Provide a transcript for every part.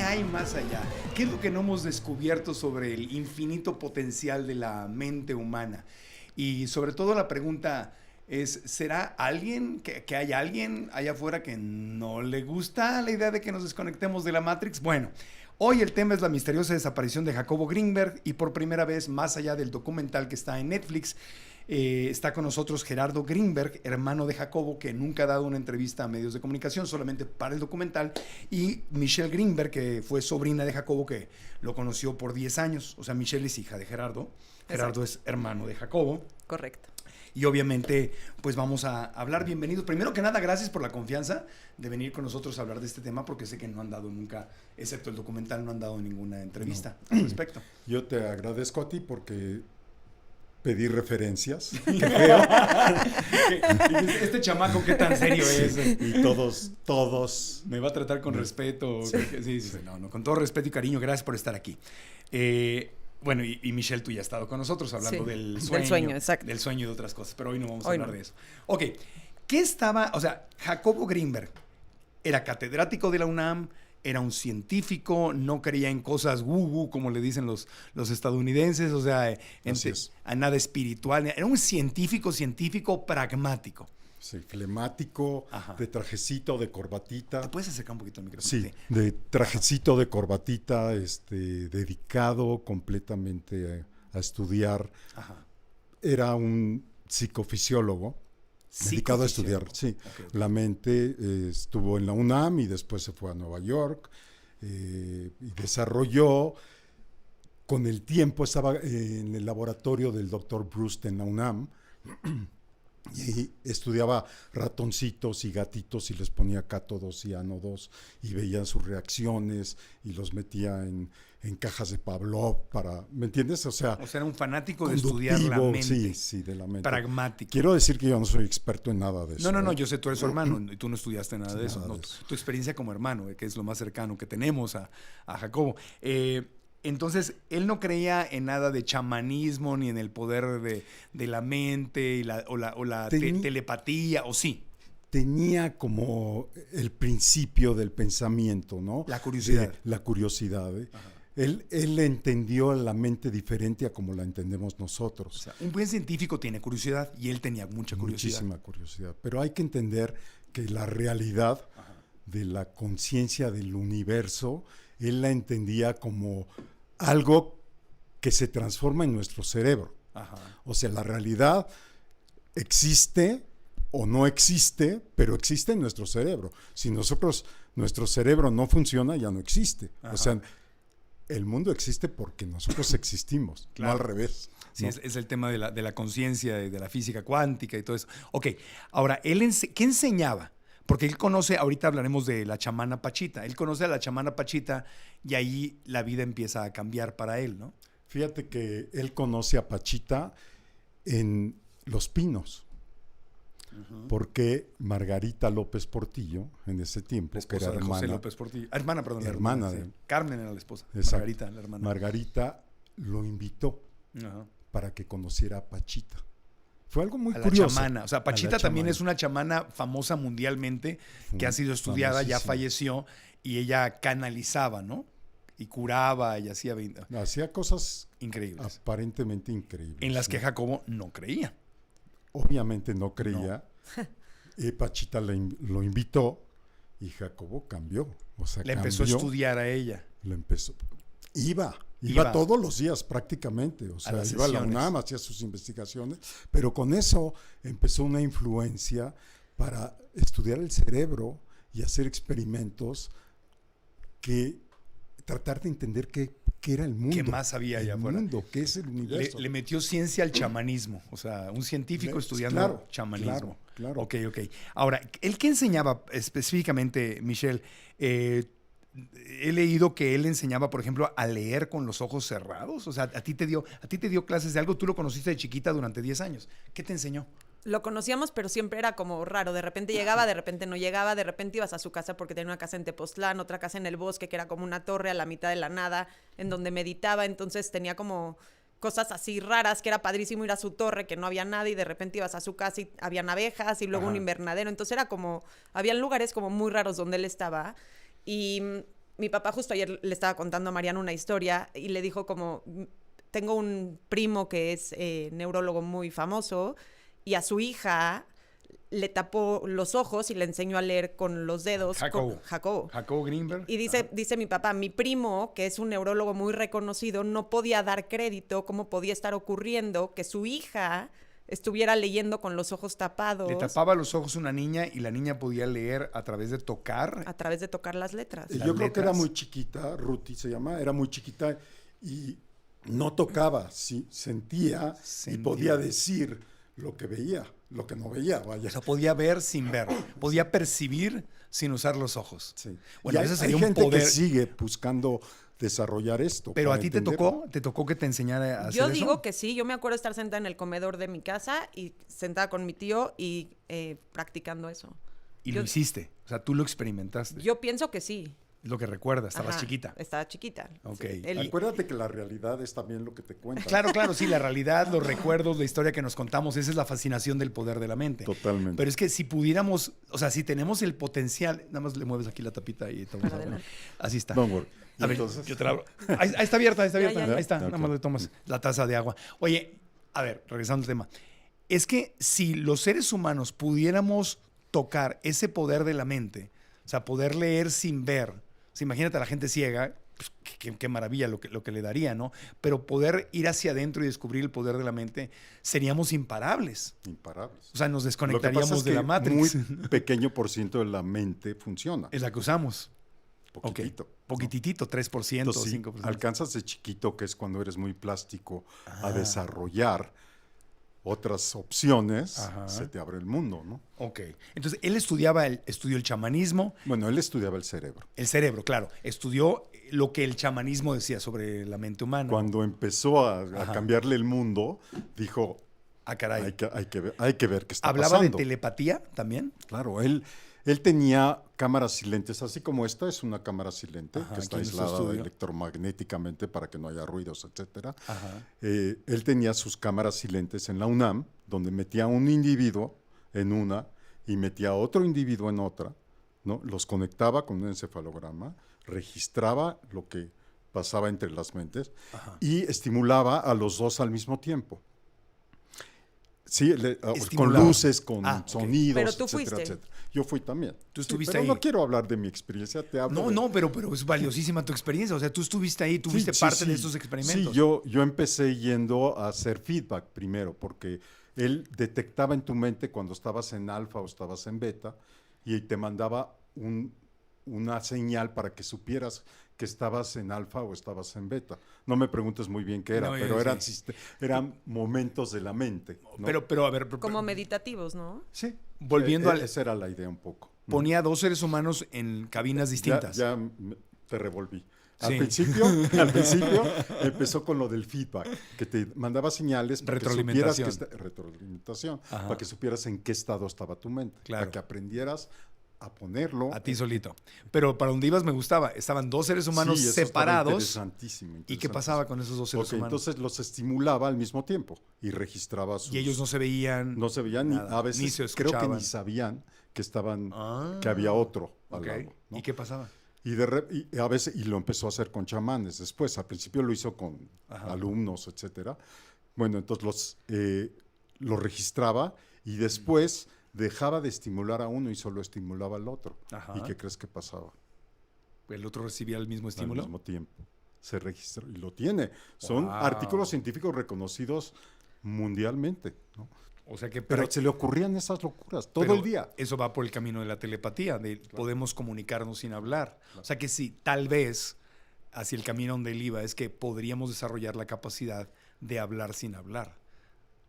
hay más allá? ¿Qué es lo que no hemos descubierto sobre el infinito potencial de la mente humana? Y sobre todo la pregunta es, ¿será alguien, que hay alguien allá afuera que no le gusta la idea de que nos desconectemos de la Matrix? Bueno, hoy el tema es la misteriosa desaparición de Jacobo Greenberg y por primera vez, más allá del documental que está en Netflix, está con nosotros Gerardo Greenberg, hermano de Jacobo, que nunca ha dado una entrevista a medios de comunicación, solamente para el documental, y Michelle Greenberg, que fue sobrina de Jacobo, que lo conoció por 10 años. O sea, Michelle es hija de Gerardo. Gerardo es hermano de Jacobo. Correcto. Y obviamente, pues vamos a hablar. Bienvenidos. Primero que nada, gracias por la confianza de venir con nosotros a hablar de este tema, porque sé que no han dado nunca, excepto el documental, no han dado ninguna entrevista al respecto. Yo te agradezco a ti porque pedí referencias. Qué feo. Este chamaco, ¿qué tan serio es? Y todos. Me va a tratar con respeto. Sí. No, con todo respeto y cariño, gracias por estar aquí. Bueno, y Michelle, tú ya has estado con nosotros hablando del sueño. Del sueño, exacto. Del sueño y de otras cosas, pero hoy no vamos a hablar de eso. Ok, ¿qué estaba? O sea, Jacobo Greenberg era catedrático de la UNAM, era un científico, no creía en cosas woo-woo, como le dicen los estadounidenses, o sea, a nada espiritual. Era un científico pragmático. Sí, flemático, Ajá. De trajecito, de corbatita. ¿Te puedes acercar un poquito al micrófono? Sí, de trajecito, de corbatita, dedicado completamente a estudiar. Ajá. Era un psicofisiólogo. Dedicado a estudiar, sí. Okay. La mente estuvo en la UNAM y después se fue a Nueva York y desarrolló, con el tiempo estaba en el laboratorio del Dr. Bruce en la UNAM y estudiaba ratoncitos y gatitos y les ponía cátodos y ánodos y veían sus reacciones y los metía en cajas de Pavlov para, ¿me entiendes? O sea, era un fanático de estudiar la mente. Sí, de la mente. Pragmático. Quiero decir que yo no soy experto en nada de eso. No, yo sé, tú eres su hermano y tú no estudiaste nada de eso. Nada No, de eso. tu experiencia como hermano, que es lo más cercano que tenemos a Jacobo. Entonces, él no creía en nada de chamanismo, ni en el poder de la mente o la telepatía, ¿o sí? Tenía como el principio del pensamiento, ¿no? La curiosidad. La curiosidad. Él entendió la mente diferente a como la entendemos nosotros. O sea, un buen científico tiene curiosidad y él tenía mucha curiosidad. Muchísima curiosidad. Pero hay que entender que la realidad de la conciencia del universo, él la entendía como algo que se transforma en nuestro cerebro. Ajá. O sea, la realidad existe o no existe, pero existe en nuestro cerebro. Si nuestro cerebro no funciona, ya no existe. Ajá. O sea, el mundo existe porque nosotros existimos, claro. No al revés. Sí, ¿no? es el tema de la conciencia y de la física cuántica y todo eso. Ok, ahora, ¿qué enseñaba? Porque él conoce, ahorita hablaremos de la chamana Pachita, él conoce a la chamana Pachita y ahí la vida empieza a cambiar para él, ¿no? Fíjate que él conoce a Pachita en Los Pinos, porque Margarita López Portillo, en ese tiempo, que era hermana, José López Portillo. Hermana de Carmen era la esposa. Exacto. Margarita, la hermana. Margarita lo invitó para que conociera a Pachita. Fue algo muy curioso. La chamana. O sea, Pachita también es una chamana famosa mundialmente que ha sido estudiada, ya falleció, y ella canalizaba, ¿no? Y curaba y hacía cosas increíbles. Aparentemente increíbles. En las que Jacobo no creía. Obviamente no creía. No. Pachita lo invitó y Jacobo cambió. O sea, empezó a estudiar a ella. Iba todos los días prácticamente. O sea, iba a la UNAM, hacía sus investigaciones. Pero con eso empezó una influencia para estudiar el cerebro y hacer experimentos que tratar de entender qué era el mundo. ¿Qué más había allá afuera? ¿Qué es el universo? Le metió ciencia al chamanismo. O sea, un científico estudiando chamanismo. Claro. Ok. Ahora, ¿él qué enseñaba específicamente, Michelle? He leído que él enseñaba, por ejemplo, a leer con los ojos cerrados. O sea, a ti te dio clases de algo. Tú lo conociste de chiquita durante 10 años. ¿Qué te enseñó? Lo conocíamos, pero siempre era como raro. De repente llegaba, de repente no llegaba, de repente ibas a su casa porque tenía una casa en Tepoztlán, otra casa en el bosque, que era como una torre a la mitad de la nada, en donde meditaba. Entonces tenía como cosas así raras, que era padrísimo ir a su torre, que no había nada, y de repente ibas a su casa y habían abejas, y luego un invernadero. Entonces era como, habían lugares como muy raros donde él estaba. Y mi papá justo ayer le estaba contando a Mariana una historia y le dijo como, tengo un primo que es neurólogo muy famoso y a su hija le tapó los ojos y le enseñó a leer con los dedos. Jacobo. Jacobo Greenberg. Y dice mi papá, mi primo, que es un neurólogo muy reconocido, no podía dar crédito cómo podía estar ocurriendo que su hija estuviera leyendo con los ojos tapados. Le tapaba los ojos una niña y la niña podía leer a través de tocar. A través de tocar las letras. Yo creo que era muy chiquita, Ruthie se llama, era muy chiquita y no tocaba, sí, sentía y podía decir lo que veía, lo que no veía, vaya. O sea, podía ver sin ver, podía percibir sin usar los ojos. Sí. Bueno, ese sería hay un gente poder. que sigue buscando desarrollar esto. Pero para a ti entenderlo. te tocó que te enseñara a hacer Yo eso. digo que sí, yo me acuerdo estar sentada en el comedor de mi casa y sentada con mi tío y practicando eso. Y lo hiciste, o sea, tú lo experimentaste. Yo pienso que sí. Es lo que recuerdas, estabas Ajá, chiquita. Estaba chiquita. Ok. Sí. Acuérdate que la realidad es también lo que te cuentan. Claro, sí, la realidad, los recuerdos, la historia que nos contamos, esa es la fascinación del poder de la mente. Totalmente. Pero es que si pudiéramos, o sea, si tenemos el potencial, nada más le mueves aquí la tapita y estamos Adelante. así está. Don't worry. A ver, Entonces, yo te la abro. Ahí está abierta, Ya. ahí está, Ok. nada más le tomas la taza de agua. Oye, a ver, regresando al tema. Es que si los seres humanos pudiéramos tocar ese poder de la mente, o sea, poder leer sin ver, o sea, imagínate a la gente ciega, pues, qué maravilla lo que le daría, ¿no? Pero poder ir hacia adentro y descubrir el poder de la mente, seríamos imparables. imparables. O sea, nos Lo que desconectaríamos pasa es de la que Matrix. muy pequeño por ciento de la mente funciona. Es la que usamos. Poquitito. Ok. Poquititito, 3%, Entonces, si 5%. alcanzas de chiquito, que es cuando eres muy plástico, Ah. a desarrollar otras opciones, Ajá. se te abre el mundo, ¿no? Ok. Entonces, él estudió el chamanismo, Bueno, él estudiaba el cerebro. el cerebro, claro. Estudió lo que el chamanismo decía sobre la mente humana. Cuando empezó a Ajá. cambiarle el mundo, dijo, Ah, caray. hay que ver qué está ¿Hablaba pasando. de telepatía también? Claro, él tenía cámaras silentes, así como esta es una cámara silente, Ajá, que está aquí en nuestro aislada estudio. electromagnéticamente para que no haya ruidos, etcétera. Ajá. Él tenía sus cámaras silentes en la UNAM, donde metía a un individuo en una y metía a otro individuo en otra, ¿no? Los conectaba con un encefalograma, registraba lo que pasaba entre las mentes y estimulaba a los dos al mismo tiempo. Sí, con Estimulaba. luces, con Ok. sonidos, Pero tú etcétera, fuiste. etcétera. Yo fui también. Tú Sí, estuviste pero ahí. no quiero hablar de mi experiencia, te hablo No, de- pero es valiosísima tu experiencia. O sea, tú estuviste ahí, tú fuiste Sí, parte de sí. estos experimentos. Sí, yo empecé yendo a hacer feedback primero, porque él detectaba en tu mente cuando estabas en alfa o estabas en beta y te mandaba una señal para que supieras que estabas en alfa o estabas en beta. No me preguntes muy bien qué era, No, pero sí. eran momentos de la mente, ¿no? Pero a ver, Como meditativos, ¿no? sí, volviendo al- esa era la idea un poco. ponía dos seres humanos en cabinas distintas. Te revolví. Sí. Al principio empezó con lo del feedback, que te mandaba señales para que supieras Retroalimentación. retroalimentación, Ajá. para que supieras en qué estado estaba tu mente, Claro. para que aprendieras a ponerlo. A ti solito. Pero para donde ibas me gustaba. Estaban dos seres humanos Sí, eso estaba separados. interesantísimo, ¿Y qué interesantísimo. pasaba con esos dos seres Ok, humanos? entonces los estimulaba al mismo tiempo y registraba sus... Y ellos no se veían. no se veían, nada, a veces ni se creo que escuchaban. ni sabían que estaban, Ah, que había otro al ok. lado, ¿no? ¿Y qué pasaba? Y a veces, y lo empezó a hacer con chamanes después. Al principio lo hizo con Ajá. alumnos, etcétera. Bueno, entonces los registraba y después dejaba de estimular a uno y solo estimulaba al otro. Ajá. ¿Y qué crees que pasaba? ¿El otro recibía el mismo Al estímulo? mismo tiempo. Se registró y lo tiene. Son Wow. artículos científicos reconocidos mundialmente, ¿no? O sea que Pero se le ocurrían esas locuras todo pero el día. Eso va por el camino de la telepatía, de podemos comunicarnos sin hablar. O sea que sí, tal vez hacia el camino donde él iba es que podríamos desarrollar la capacidad de hablar sin hablar.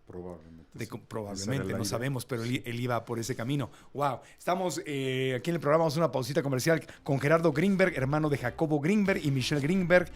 Probablemente. sí. Esa era Probablemente, la no idea. sabemos, pero él iba por ese camino. Wow, estamos aquí en el programa, vamos a hacer una pausita comercial con Gerardo Greenberg, hermano de Jacobo Greenberg y Michelle Greenberg,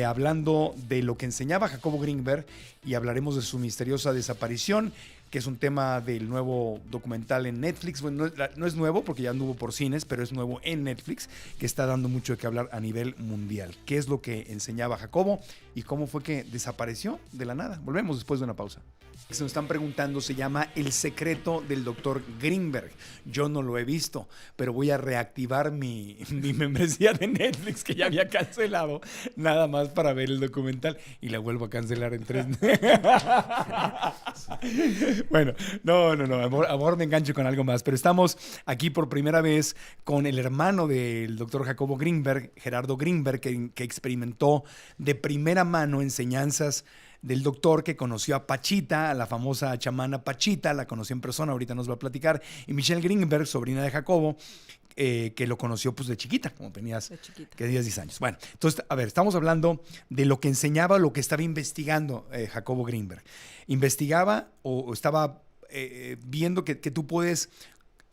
hablando de lo que enseñaba Jacobo Greenberg y hablaremos de su misteriosa desaparición, que es un tema del nuevo documental en Netflix. Bueno, no es nuevo porque ya anduvo por cines, pero es nuevo en Netflix, que está dando mucho de qué hablar a nivel mundial. ¿Qué es lo que enseñaba Jacobo y cómo fue que desapareció de la nada? Volvemos después de una pausa. que se nos están preguntando se llama El secreto del Dr. Greenberg. Yo no lo he visto, pero voy a reactivar mi membresía de Netflix que ya había cancelado, nada más para ver el documental, y la vuelvo a cancelar en 3. Bueno, no, amor, me engancho con algo más, pero estamos aquí por primera vez con el hermano del doctor Jacobo Greenberg, Gerardo Greenberg, que experimentó de primera mano enseñanzas del doctor, que conoció a Pachita, a la famosa chamana Pachita, la conoció en persona, ahorita nos va a platicar, y Michelle Greenberg, sobrina de Jacobo, que lo conoció pues de chiquita, como tenías, que 10 años. Bueno, entonces, a ver, estamos hablando de lo que enseñaba, lo que estaba investigando Jacobo Greenberg. Investigaba o estaba viendo que tú puedes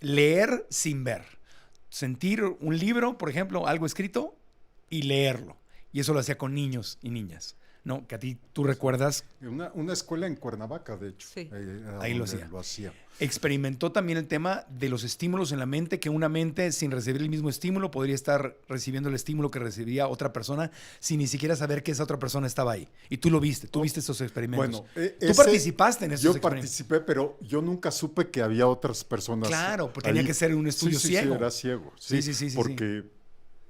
leer sin ver, sentir un libro, por ejemplo, algo escrito, y leerlo. Y eso lo hacía con niños y niñas. ¿No? Que a ti tú recuerdas. Una escuela en Cuernavaca, de hecho. Sí. Ahí lo hacía. Experimentó también el tema de los estímulos en la mente, que una mente sin recibir el mismo estímulo podría estar recibiendo el estímulo que recibía otra persona sin ni siquiera saber que esa otra persona estaba ahí. Y tú lo viste, tú viste esos experimentos. Bueno, tú participaste en esos experimentos. Yo participé, pero yo nunca supe que había otras personas. Claro, porque tenía que ser un estudio ciego. Sí, era ciego. Sí. Porque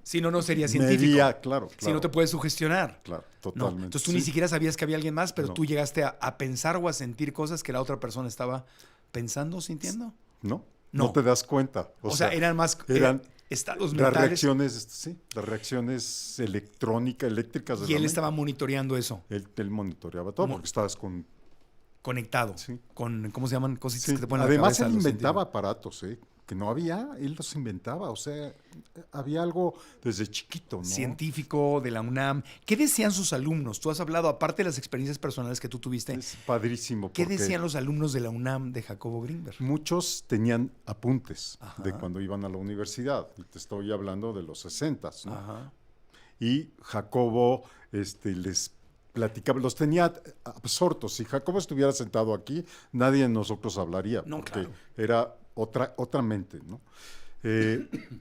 si no, no sería científico. Claro. Si no te puedes sugestionar. Claro, totalmente. No. Entonces tú ni siquiera sabías que había alguien más, pero tú llegaste a pensar o a sentir cosas que la otra persona estaba pensando, sintiendo. No te das cuenta. O sea, eran más estados las mentales. las reacciones eléctricas de y él estaba monitoreando eso. Él monitoreaba todo porque estabas conectado. Sí. Con, ¿cómo se llaman? Cositas que te ponen Además, en la cabeza, él inventaba aparatos, que no había, él los inventaba. O sea, había algo desde chiquito, ¿no? Científico de la UNAM. ¿Qué decían sus alumnos? Tú has hablado, aparte de las experiencias personales que tú tuviste. Es padrísimo. ¿Qué decían los alumnos de la UNAM de Jacobo Greenberg? Muchos tenían apuntes de cuando iban a la universidad. Y te estoy hablando de los 60s, ¿no? Ajá. Y Jacobo les platicaba, los tenía absortos. Si Jacobo estuviera sentado aquí, nadie de nosotros hablaría. No, porque claro. era otra mente, ¿no?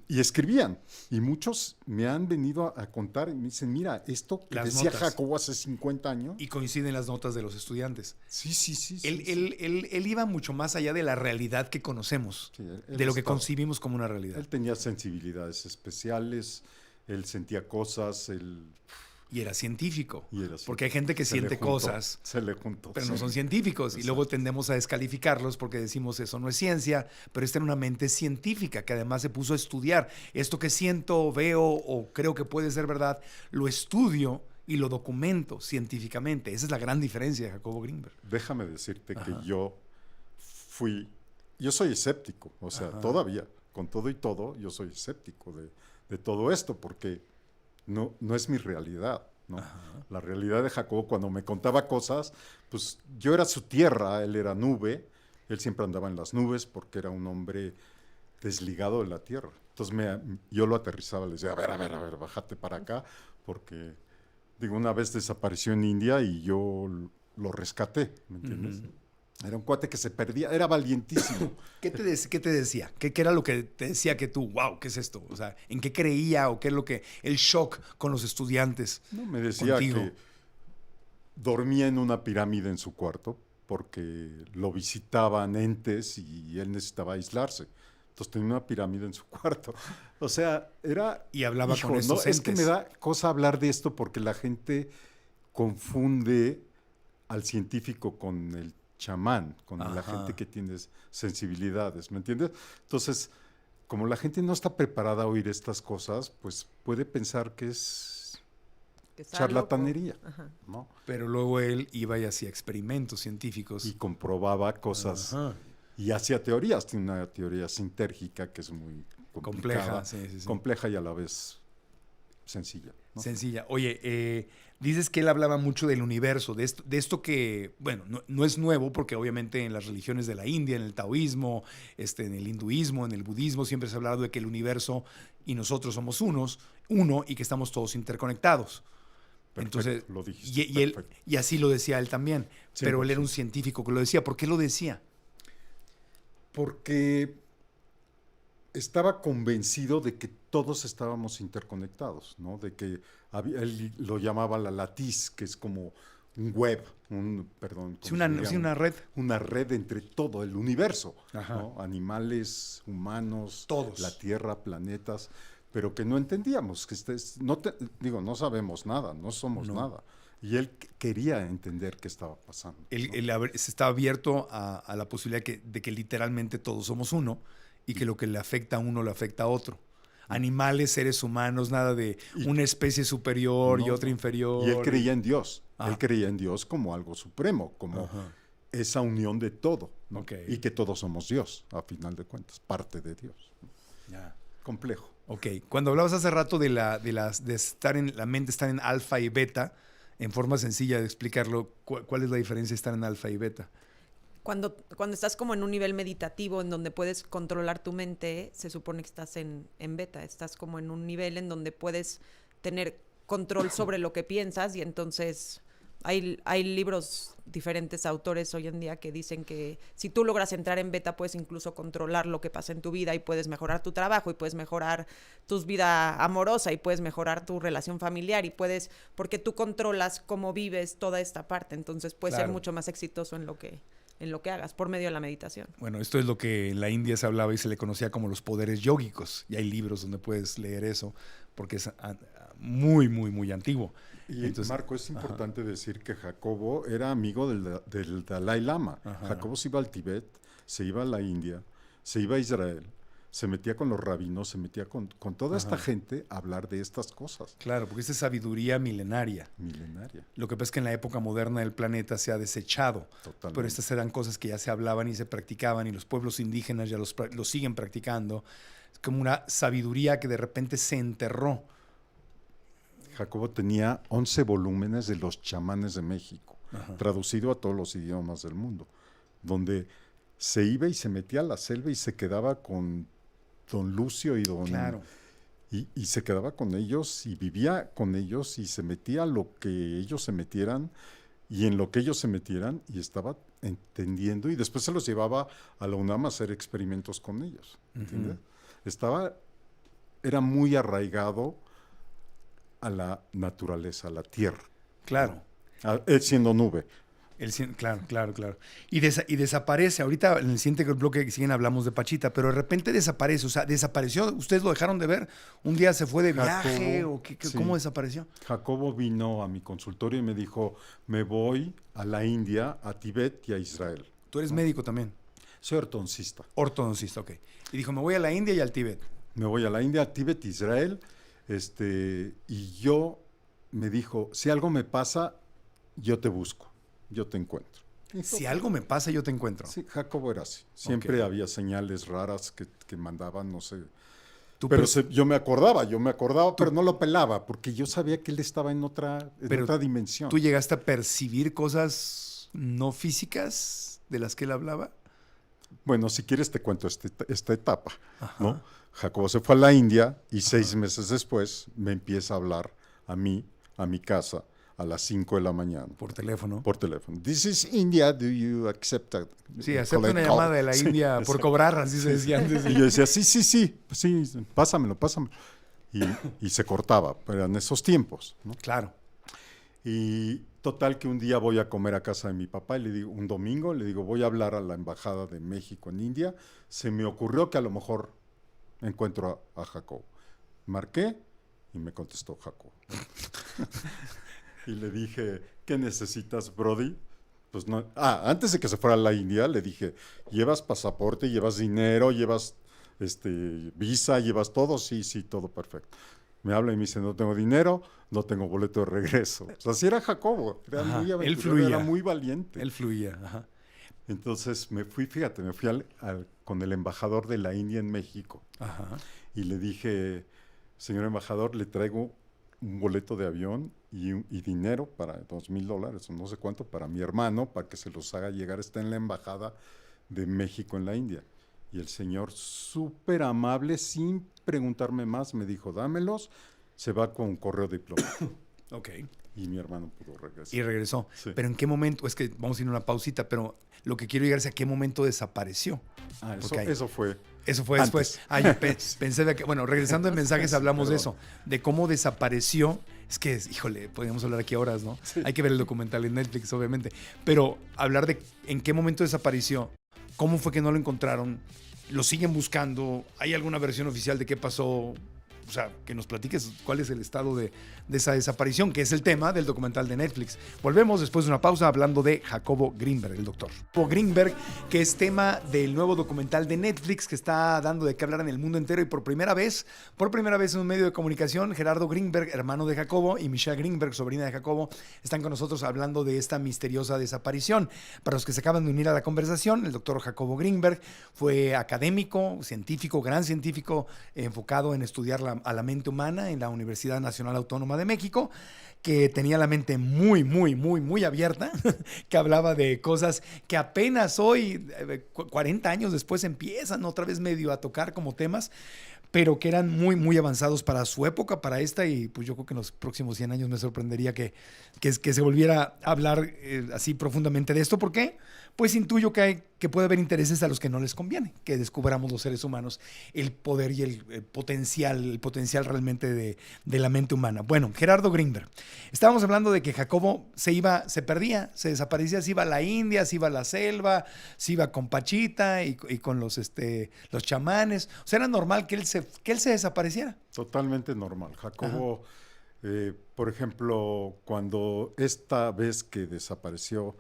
Y escribían. Y muchos me han venido a contar y me dicen, mira, esto que Las decía notas. Jacobo hace 50 años. Y coinciden las notas de los estudiantes. Sí. Él iba mucho más allá de la realidad que conocemos, Sí, de lo que concibimos como una realidad. Él tenía sensibilidades especiales, él sentía cosas, Y era científico. Y era así. Porque hay gente que siente cosas, Se le juntó. pero no son científicos. Exacto. Y luego tendemos a descalificarlos porque decimos eso no es ciencia, pero está en una mente científica que además se puso a estudiar. Esto que siento, veo o creo que puede ser verdad, lo estudio y lo documento científicamente. Esa es la gran diferencia de Jacobo Greenberg. Déjame decirte que yo soy escéptico, o sea, todavía, con todo y todo, yo soy escéptico de todo esto, porque no es mi realidad, ¿no? La realidad de Jacobo, cuando me contaba cosas, pues yo era su tierra, él era nube, él siempre andaba en las nubes porque era un hombre desligado de la tierra. Entonces yo lo aterrizaba, le decía, a ver, bájate para acá, porque, una vez desapareció en India y yo lo rescaté, ¿me entiendes? Era un cuate que se perdía, era valientísimo. ¿Qué te decía? ¿Qué era lo que te decía que tú, wow, qué es esto? O sea, ¿en qué creía o qué es lo que, el shock con los estudiantes? No, me decía contigo? que dormía en una pirámide en su cuarto porque lo visitaban entes y él necesitaba aislarse. Entonces tenía una pirámide en su cuarto. O sea, era... Y hablaba con estos Es que entes. me da cosa hablar de esto porque la gente confunde al científico con el chamán, con la gente que tiene sensibilidades, ¿me entiendes? Entonces, como la gente no está preparada a oír estas cosas, pues puede pensar que es charlatanería, ¿no? Pero luego él iba y hacía experimentos científicos. Y comprobaba cosas y hacía teorías. Tiene una teoría sintérgica que es muy complicada, compleja y a la vez sencilla, ¿no? Sencilla. Oye, dices que él hablaba mucho del universo, de esto que, bueno, no es nuevo, porque obviamente en las religiones de la India, en el taoísmo, en el hinduismo, en el budismo, siempre se ha hablado de que el universo y nosotros somos uno y que estamos todos interconectados. Perfecto, entonces, lo dijiste, y así lo decía él también, 100%. Pero él era un científico que lo decía. ¿Por qué lo decía? Porque estaba convencido de que todos estábamos interconectados, ¿no? De que él lo llamaba la latiz, que es como un web, perdón. Sí, ¿cómo se llama? una red. Una red entre todo el universo, Ajá. ¿no? Animales, humanos, Todos. la Tierra, planetas, pero que no entendíamos, no sabemos nada, no somos nada. Y él quería entender qué estaba pasando. Se está abierto a la posibilidad de que literalmente todos somos uno y que lo que le afecta a uno le afecta a otro. Animales, seres humanos, nada de una especie superior y otra inferior. Y él creía en Dios. Ah. Él creía en Dios como algo supremo, como Ajá. esa unión de todo, ¿no? Ok. Y que todos somos Dios, a final de cuentas, parte de Dios. Ya. Complejo. Ok. Cuando hablabas hace rato de estar la mente estar en alfa y beta, en forma sencilla de explicarlo, ¿cuál es la diferencia de estar en alfa y beta? Cuando estás como en un nivel meditativo en donde puedes controlar tu mente, se supone que estás en beta. Estás como en un nivel en donde puedes tener control sobre lo que piensas y entonces hay libros, diferentes autores hoy en día que dicen que si tú logras entrar en beta puedes incluso controlar lo que pasa en tu vida y puedes mejorar tu trabajo y puedes mejorar tu vida amorosa y puedes mejorar tu relación familiar y puedes, porque tú controlas cómo vives toda esta parte, entonces puedes ser mucho más exitoso en lo que hagas por medio de la meditación. Bueno, esto es lo que en la India se hablaba y se le conocía como los poderes yógicos. Y hay libros donde puedes leer eso, porque es muy, muy, muy antiguo. Y entonces, Marco, es importante decir que Jacobo era amigo del Dalai Lama. Ajá. Jacobo se iba al Tíbet, se iba a la India, se iba a Israel, se metía con los rabinos, se metía con toda esta gente a hablar de estas cosas. Claro, porque esta es sabiduría milenaria. Milenaria. Lo que pasa es que en la época moderna del planeta se ha desechado. Totalmente. Pero estas eran cosas que ya se hablaban y se practicaban y los pueblos indígenas ya los siguen practicando. Es como una sabiduría que de repente se enterró. Jacobo tenía 11 volúmenes de los chamanes de México, Ajá. traducido a todos los idiomas del mundo, donde se iba y se metía a la selva y se quedaba con don Lucio y Claro. y se quedaba con ellos y vivía con ellos y se metía a lo que ellos se metieran y en lo que ellos se metieran y estaba entendiendo y después se los llevaba a la UNAM a hacer experimentos con ellos, ¿entiendes? Era muy arraigado a la naturaleza, a la tierra. Claro. Él siendo nube. Claro. Y desaparece. Ahorita en el siguiente bloque que siguen hablamos de Pachita, pero de repente desaparece. O sea, desapareció. ¿Ustedes lo dejaron de ver? ¿Un día se fue de viaje? Jacobo, ¿O sí. cómo desapareció? Jacobo vino a mi consultorio y me dijo, me voy a la India, a Tibet y a Israel. Tú eres médico también. Soy ortodoncista. Ortodoncista, ok. Y dijo, me voy a la India y al Tíbet. Me voy a la India, a Tibet, Israel. Y yo me dijo, si algo me pasa, yo te busco, yo te encuentro. Si algo me pasa, yo te encuentro. Sí, Jacobo era así. Siempre Ok. había señales raras que mandaban, no sé. Tú, Pero pero- yo me acordaba, pero no lo pelaba, porque yo sabía que él estaba en otra dimensión. ¿Tú llegaste a percibir cosas no físicas de las que él hablaba? Bueno, si quieres te cuento esta etapa, ¿no? Jacobo se fue a la India y 6 meses después me empieza a hablar a mí, a mi casa, a las 5 de la mañana. Por teléfono. Por teléfono. This is India, do you accept that? Sí, acepta una collect llamada call? de la Sí, India por cobrar, así se decía antes. Y yo decía, sí, pásamelo. Y se cortaba, pero en esos tiempos, ¿no? Claro. Y total que un día voy a comer a casa de mi papá y le digo, un domingo, le digo, voy a hablar a la embajada de México en India. Se me ocurrió que a lo mejor encuentro a Jacobo. Marqué y me contestó Jacobo. Y le dije, ¿qué necesitas, Brody? Pues no. Antes de que se fuera a la India, le dije, ¿llevas pasaporte, llevas dinero, llevas visa, llevas todo? Sí, todo perfecto. Me habla y me dice, no tengo dinero, no tengo boleto de regreso. O sea, así era Jacobo, era Ajá, muy él aventurero, fluía. era muy valiente. Él fluía. Ajá. Entonces me fui con el embajador de la India en México Ajá. y le dije, señor embajador, le traigo un boleto de avión y dinero para $2,000, o no sé cuánto, para mi hermano, para que se los haga llegar. Está en la embajada de México en la India. Y el señor, súper amable, sin preguntarme más, me dijo, dámelos, se va con correo diplomático. Ok. Y mi hermano pudo regresar. Y regresó. Sí. Pero ¿en qué momento? Es que vamos a ir a una pausita, pero lo que quiero llegar es a qué momento desapareció. Porque Eso fue. Eso fue antes. después. Yo pensé de que, bueno, regresando en mensajes hablamos de eso, de cómo desapareció Es que, híjole, podríamos hablar aquí horas, ¿no? Sí. Hay que ver el documental en Netflix, obviamente. Pero hablar de en qué momento desapareció, cómo fue que no lo encontraron, lo siguen buscando, ¿hay alguna versión oficial de qué pasó? O sea, que nos platiques cuál es el estado de esa desaparición, que es el tema del documental de Netflix. Volvemos después de una pausa hablando de Jacobo Greenberg, el doctor. Jacobo Greenberg, que es tema del nuevo documental de Netflix que está dando de qué hablar en el mundo entero y por primera vez en un medio de comunicación, Gerardo Greenberg, hermano de Jacobo, y Michelle Greenberg, sobrina de Jacobo, están con nosotros hablando de esta misteriosa desaparición. Para los que se acaban de unir a la conversación, el doctor Jacobo Greenberg fue académico, científico, gran científico, enfocado en estudiar a la mente humana en la Universidad Nacional Autónoma de México, que tenía la mente muy abierta, que hablaba de cosas que apenas hoy, 40 años después, empiezan otra vez medio a tocar como temas, pero que eran muy avanzados para su época, para esta, y pues yo creo que en los próximos 100 años me sorprendería que se volviera a hablar así profundamente de esto. ¿Por qué? Pues intuyo que puede haber intereses a los que no les conviene, que descubramos los seres humanos el poder y el potencial realmente de la mente humana. Bueno, Gerardo Greenberg, estábamos hablando de que Jacobo se perdía, se desaparecía, se iba a la India, se iba a la selva, se iba con Pachita y con los chamanes. O sea, era normal que él se desapareciera. Totalmente normal. Jacobo, por ejemplo, cuando esta vez que desapareció,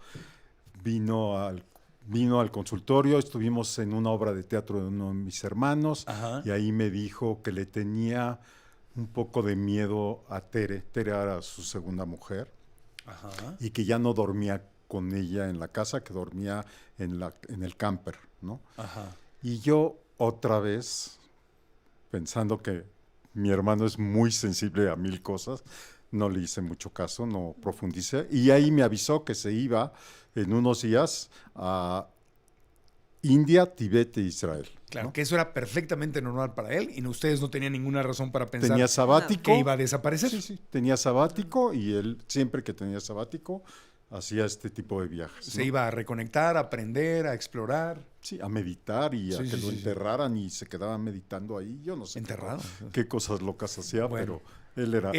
vino al consultorio, estuvimos en una obra de teatro de uno de mis hermanos. Ajá. Y ahí me dijo que le tenía un poco de miedo a Tere. Tere era su segunda mujer. Ajá. Y que ya no dormía con ella en la casa, que dormía en el camper, ¿no? Ajá. Y yo otra vez, pensando que mi hermano es muy sensible a 1000 cosas, no le hice mucho caso, no profundicé. Y ahí me avisó que se iba en unos días a India, Tibet e Israel. Claro, ¿no? Que eso era perfectamente normal para él y ustedes no tenían ninguna razón para pensar tenía sabático, que iba a desaparecer. Sí, tenía sabático y él siempre que tenía sabático hacía este tipo de viajes. Se iba a reconectar, a aprender, a explorar. Sí, a meditar y a que lo enterraran y se quedaba meditando ahí. Yo no sé enterrado. Qué cosas locas hacía, pero él era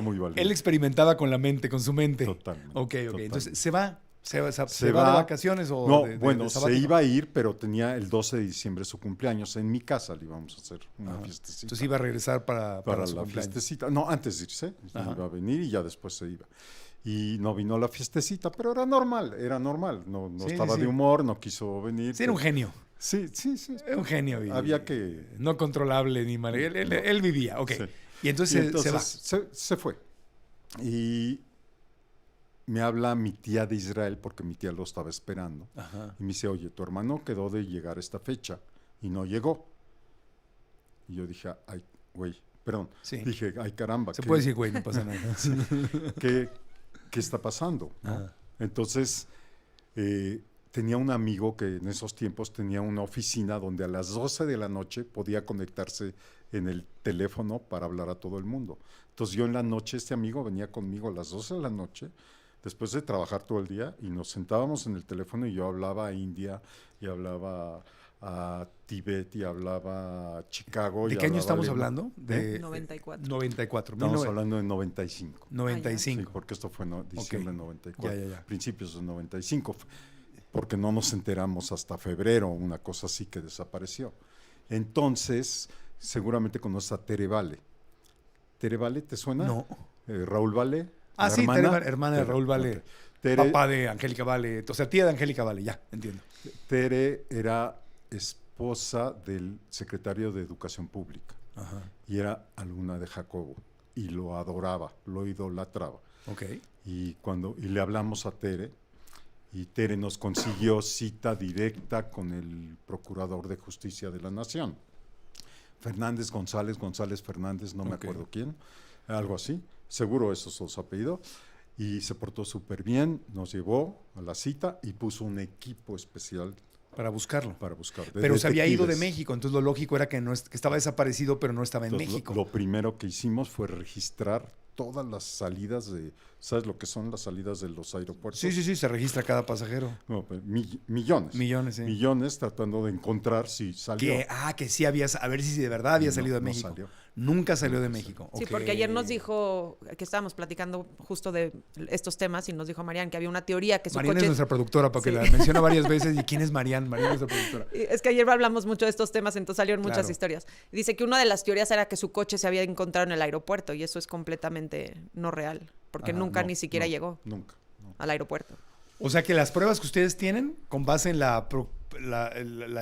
muy valiente. Él experimentaba con la mente, con su mente. Totalmente. Ok. Totalmente. Entonces, ¿se va de vacaciones o no, de se iba a ir, pero tenía el 12 de diciembre su cumpleaños. En mi casa le íbamos a hacer una fiestecita. Entonces iba a regresar para su la fiestecita. No, antes de irse. Iba a venir y ya después se iba. Y no vino a la fiestecita, pero era normal. No estaba de humor, no quiso venir. Sí, era un genio. Sí. Era un genio. Había que... No controlable ni mal. Él vivía, ok. Sí. Y entonces se va. Se fue. Y me habla mi tía de Israel, porque mi tía lo estaba esperando. Ajá. Y me dice, oye, tu hermano quedó de llegar a esta fecha y no llegó. Y yo dije, ay, güey, perdón. Sí. Dije, ay, caramba. Se puede decir, güey, no pasa nada. ¿Qué está pasando? ¿No? Entonces, tenía un amigo que en esos tiempos tenía una oficina donde a las 12 de la noche podía conectarse en el teléfono para hablar a todo el mundo. Entonces yo en la noche, este amigo venía conmigo a las 12 de la noche, después de trabajar todo el día, y nos sentábamos en el teléfono y yo hablaba a India y hablaba a Tibet y hablaba a Chicago. ¿De qué año estamos hablando? De 94. 94. Estamos hablando de 95. 95. Sí, porque esto fue diciembre de 94. Ya. Principios de 95. Porque no nos enteramos hasta febrero, una cosa así que desapareció. Entonces, seguramente conoces a Tere Vale. ¿Tere Vale te suena? No. Raúl Vale. Sí, hermana de Raúl Vale. Okay. Papá de Angélica Vale. O sea, tía de Angélica Vale, ya, entiendo. Tere era esposa del secretario de Educación Pública. Ajá. Y era alumna de Jacobo. Y lo adoraba, lo idolatraba. Okay. Y le hablamos a Tere, y Tere nos consiguió cita directa con el Procurador de Justicia de la Nación. González Fernández, no me acuerdo quién, algo así, seguro esos son sus apellidos, y se portó súper bien, nos llevó a la cita y puso un equipo especial para buscarlo. Pero se había ido de México, entonces lo lógico era que estaba desaparecido, pero no estaba en México. Lo primero que hicimos fue registrar todas las salidas ¿sabes lo que son las salidas de los aeropuertos? Sí, se registra cada pasajero. No, pues, millones. Millones, sí. Millones tratando de encontrar si salió. Que sí había, a ver si de verdad había salido de México. Nunca salió de México. Sí, Ok. porque ayer nos dijo, que estábamos platicando justo de estos temas, y nos dijo Marian que había una teoría que su Mariana coche... es nuestra productora, porque Sí. la menciona varias veces. ¿Y quién es Mariana? Mariana es nuestra productora. Es que ayer hablamos mucho de estos temas, entonces salieron muchas Claro. historias. Y dice que una de las teorías era que su coche se había encontrado en el aeropuerto, y eso es completamente no real, porque Ajá, nunca No, ni siquiera no, llegó Nunca. No. al aeropuerto. O sea que las pruebas que ustedes tienen, con base en la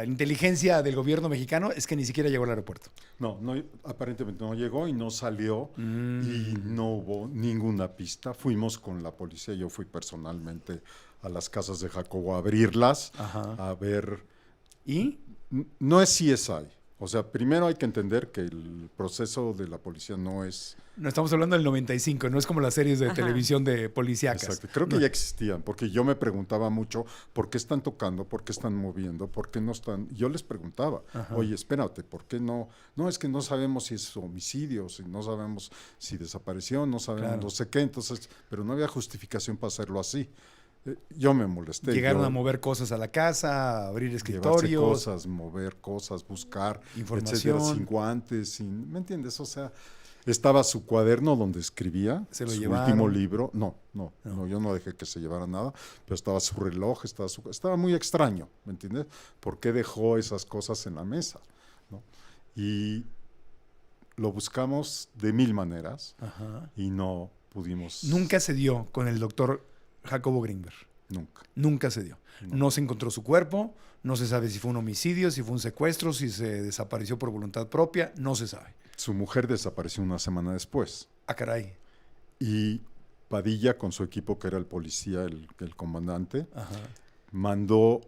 inteligencia del gobierno mexicano, es que ni siquiera llegó al aeropuerto. No, aparentemente no llegó y no salió Mm. y no hubo ninguna pista. Fuimos con la policía, yo fui personalmente a las casas de Jacobo a abrirlas, Ajá. a ver. ¿Y? No es CSI. O sea, primero hay que entender que el proceso de la policía no es... No estamos hablando del 95, no es como las series de Ajá. televisión de policíacas. Exacto. Creo que No. ya existían, porque yo me preguntaba mucho por qué están tocando, por qué están moviendo, por qué no están... Yo les preguntaba, Ajá. oye, espérate, ¿por qué no? No, es que no sabemos si es homicidio, si no sabemos si desapareció, no sabemos Claro. no sé qué, entonces, pero no había justificación para hacerlo así. Yo me molesté. Llegaron yo- a mover cosas a la casa, a abrir llevarse escritorios. cosas, mover cosas, buscar, Información. etcétera, sin guantes, sin, ¿me entiendes? O sea, estaba su cuaderno donde escribía, Se lo su llevaron. último libro, no, No. yo no dejé que se llevara nada, pero estaba su reloj, estaba muy extraño, ¿me entiendes? ¿Por qué dejó esas cosas en la mesa? ¿No? Y lo buscamos de 1000 maneras Ajá. y no pudimos. Nunca se dio con el doctor Jacobo Greenberg. Nunca. Nunca se dio. No. No se encontró su cuerpo, no se sabe si fue un homicidio, si fue un secuestro, si se desapareció por voluntad propia, no se sabe. Su mujer desapareció una semana después. Ah, caray. Y Padilla, con su equipo, que era el policía, el comandante, Ajá. mandó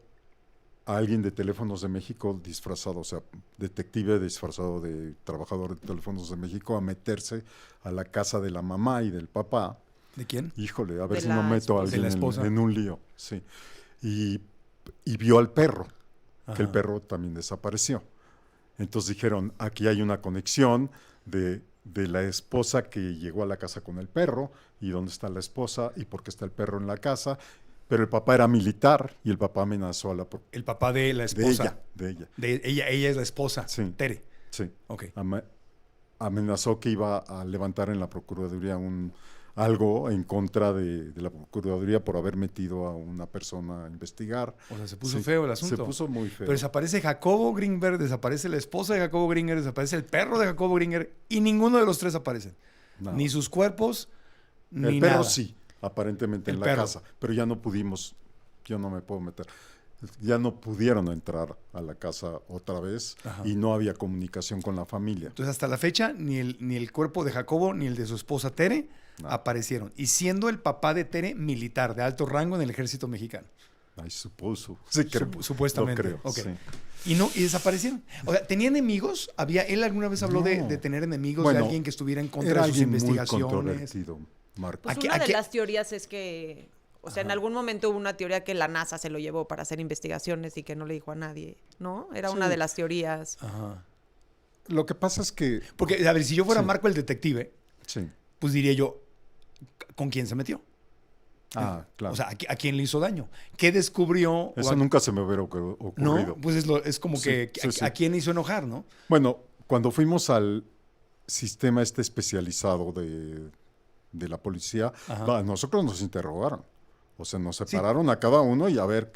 a alguien de Teléfonos de México disfrazado, o sea, detective disfrazado de trabajador de Teléfonos de México, a meterse a la casa de la mamá y del papá. ¿De quién? Híjole, a ver De si la no meto a esposa. alguien De la esposa. en un lío. Sí. Y vio al perro, Ajá. que el perro también desapareció. Entonces dijeron, aquí hay una conexión de la esposa que llegó a la casa con el perro, y dónde está la esposa, y por qué está el perro en la casa. Pero el papá era militar, y el papá amenazó a la... El papá de la esposa. De ella. Ella es la esposa. Sí. Tere. Sí. Ok. Amenazó que iba a levantar en la Procuraduría algo en contra de la Procuraduría por haber metido a una persona a investigar. O sea, se puso Sí, feo el asunto. Se puso muy feo. Pero desaparece Jacobo Greenberg, desaparece la esposa de Jacobo Greenberg, desaparece el perro de Jacobo Greenberg y ninguno de los tres aparecen. Nada. Ni sus cuerpos, ni El perro nada. sí, aparentemente El en la perro. casa, pero ya no pudimos, yo no me puedo meter. Ya no pudieron entrar a la casa otra vez. Ajá. Y no había comunicación con la familia. Entonces, hasta la fecha, ni el cuerpo de Jacobo ni el de su esposa Tere No. aparecieron. Y siendo el papá de Tere militar de alto rango en el ejército mexicano. Ay, supuso. Sí, Supuestamente. Lo creo, Ok. sí. Y desaparecieron. O sea, ¿tenía enemigos? ¿Él alguna vez habló de No. tener enemigos, Bueno, de alguien que estuviera en contra Era de sus alguien muy investigaciones? controvertido, Marta. Pues Aquí- una de aquí- las teorías es que, o sea, en algún momento hubo una teoría que la NASA se lo llevó para hacer investigaciones y que no le dijo a nadie, ¿no? Era Sí. una de las teorías. Ajá. Lo que pasa es que... Porque, a ver, si yo fuera Sí. Marco el detective, Sí. pues diría yo, ¿con quién se metió? Ah, claro. O sea, ¿a quién le hizo daño? ¿Qué descubrió? Eso O a- nunca se me hubiera ocurrido. No, pues es como Sí, que sí, sí. ¿a quién hizo enojar, no? Bueno, cuando fuimos al sistema especializado de la policía, Ajá. a nosotros nos interrogaron. O sea, nos separaron a cada uno y a ver,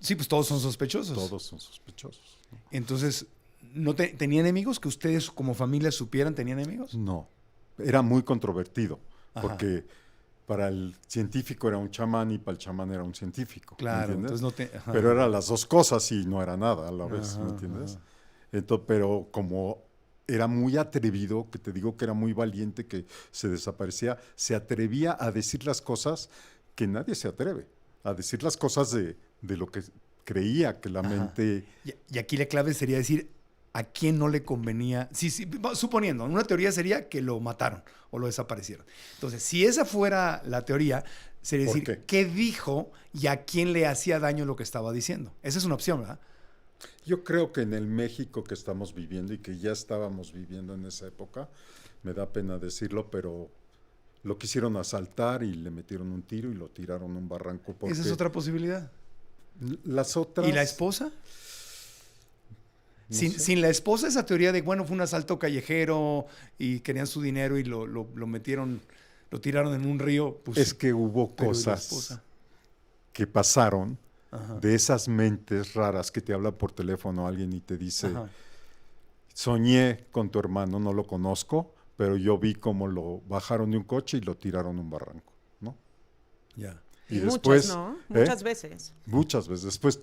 Sí, pues todos son sospechosos. todos son sospechosos. Entonces, ¿tenía enemigos que ustedes como familia supieran tenían enemigos? No, era muy controvertido, Ajá. porque para el científico era un chamán y para el chamán era un científico. ¿me Claro, entiendes? entonces ajá. Pero eran las dos cosas y no era nada a la vez, Ajá, ¿me entiendes? ajá. Entonces, pero como era muy atrevido, que te digo que era muy valiente, que se desaparecía, se atrevía a decir las cosas que nadie se atreve, a decir las cosas de lo que creía que la Ajá. mente... Y aquí la clave sería decir a quién no le convenía. Sí, suponiendo, una teoría sería que lo mataron o lo desaparecieron. Entonces, si esa fuera la teoría, sería ¿Por decir qué? qué dijo y a quién le hacía daño lo que estaba diciendo. Esa es una opción, ¿verdad? Yo creo que en el México que estamos viviendo y que ya estábamos viviendo en esa época, me da pena decirlo, pero lo quisieron asaltar y le metieron un tiro y lo tiraron a un barranco. Porque Esa es otra posibilidad. las otras... ¿Y la esposa? Sin la esposa, esa teoría de, bueno, fue un asalto callejero y querían su dinero y lo metieron, lo tiraron en un río. Pues, es que hubo pero ¿y la cosas esposa? que pasaron Ajá. de esas mentes raras que te habla por teléfono alguien y te dice, Ajá. soñé con tu hermano, no lo conozco, pero yo vi cómo lo bajaron de un coche y lo tiraron a un barranco, ¿no? Ya. Y después, muchas, ¿no? ¿eh? Muchas veces. Muchas veces. Después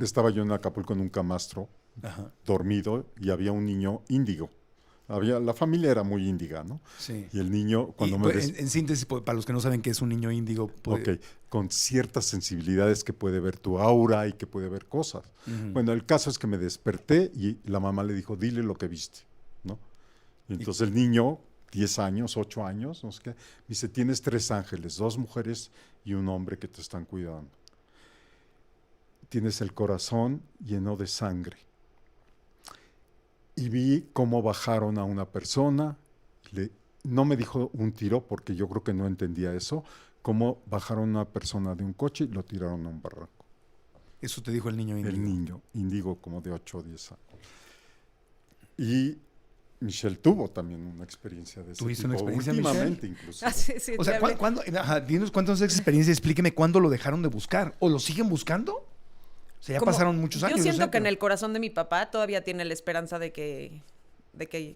estaba yo en Acapulco en un camastro, Ajá. dormido, y había un niño índigo. La familia era muy índiga, ¿no? Sí. Y el niño, cuando Y, me pues, en síntesis, para los que no saben qué es un niño índigo, Ok, con ciertas sensibilidades que puede ver tu aura y que puede ver cosas. Ujú. Bueno, el caso es que me desperté y la mamá le dijo, dile lo que viste, ¿no? Y entonces el niño, 10 años, 8 años, no sé qué, dice, tienes 3 ángeles, 2 mujeres y un hombre que te están cuidando. Tienes el corazón lleno de sangre. Y vi cómo bajaron a una persona, no me dijo un tiro porque yo creo que no entendía eso, cómo bajaron a una persona de un coche y lo tiraron a un barranco. Eso te dijo el niño índigo. El niño, índigo como de 8 o 10 años. Y Michelle tuvo también una experiencia de ese ¿Tuviste tipo, una experiencia, últimamente incluso. Ah, sí, sí, O sea, te hablé. dinos cuántas experiencias, explíqueme cuándo lo dejaron de buscar. ¿O lo siguen buscando? O sea, ya Como- pasaron muchos años. Yo siento sé, que en pero- el corazón de mi papá todavía tiene la esperanza de que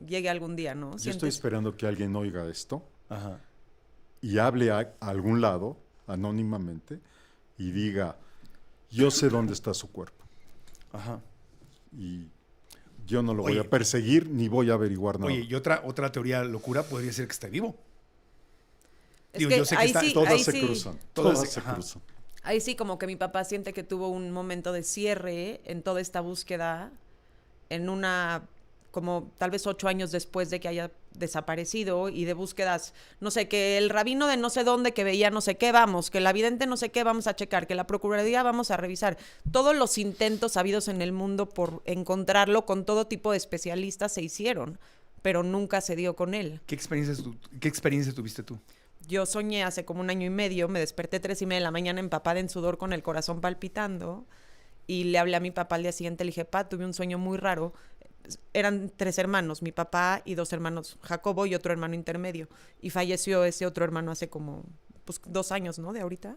llegue algún día, ¿no? Yo estoy ¿Sientes? esperando que alguien oiga esto Ajá. y hable a algún lado, anónimamente, y diga, yo sé dónde está su cuerpo. Ajá. Y yo no lo voy Oye. a perseguir ni voy a averiguar nada. Oye, y otra teoría locura podría ser que esté vivo. Es Digo, que yo sé que ahí está- sí, Todas ahí se sí. cruzan, Todas todas se- se ajá. cruzan. Ahí sí, como que mi papá siente que tuvo un momento de cierre en toda esta búsqueda, en una, como tal vez 8 años después de que haya desaparecido, y de búsquedas, no sé, que el rabino de no sé dónde que veía no sé qué, vamos, que la vidente no sé qué, vamos a checar, que la procuraduría vamos a revisar. Todos los intentos habidos en el mundo por encontrarlo con todo tipo de especialistas se hicieron, pero nunca se dio con él. ¿Qué experiencia tuviste tú? Yo soñé hace como 1 año y medio, me desperté 3:30 de la mañana empapada en sudor con el corazón palpitando y le hablé a mi papá al día siguiente, le dije, pa, tuve un sueño muy raro. Eran 3 hermanos, mi papá y 2 hermanos, Jacobo y otro hermano intermedio. Y falleció ese otro hermano hace como 2 años, ¿no? De ahorita.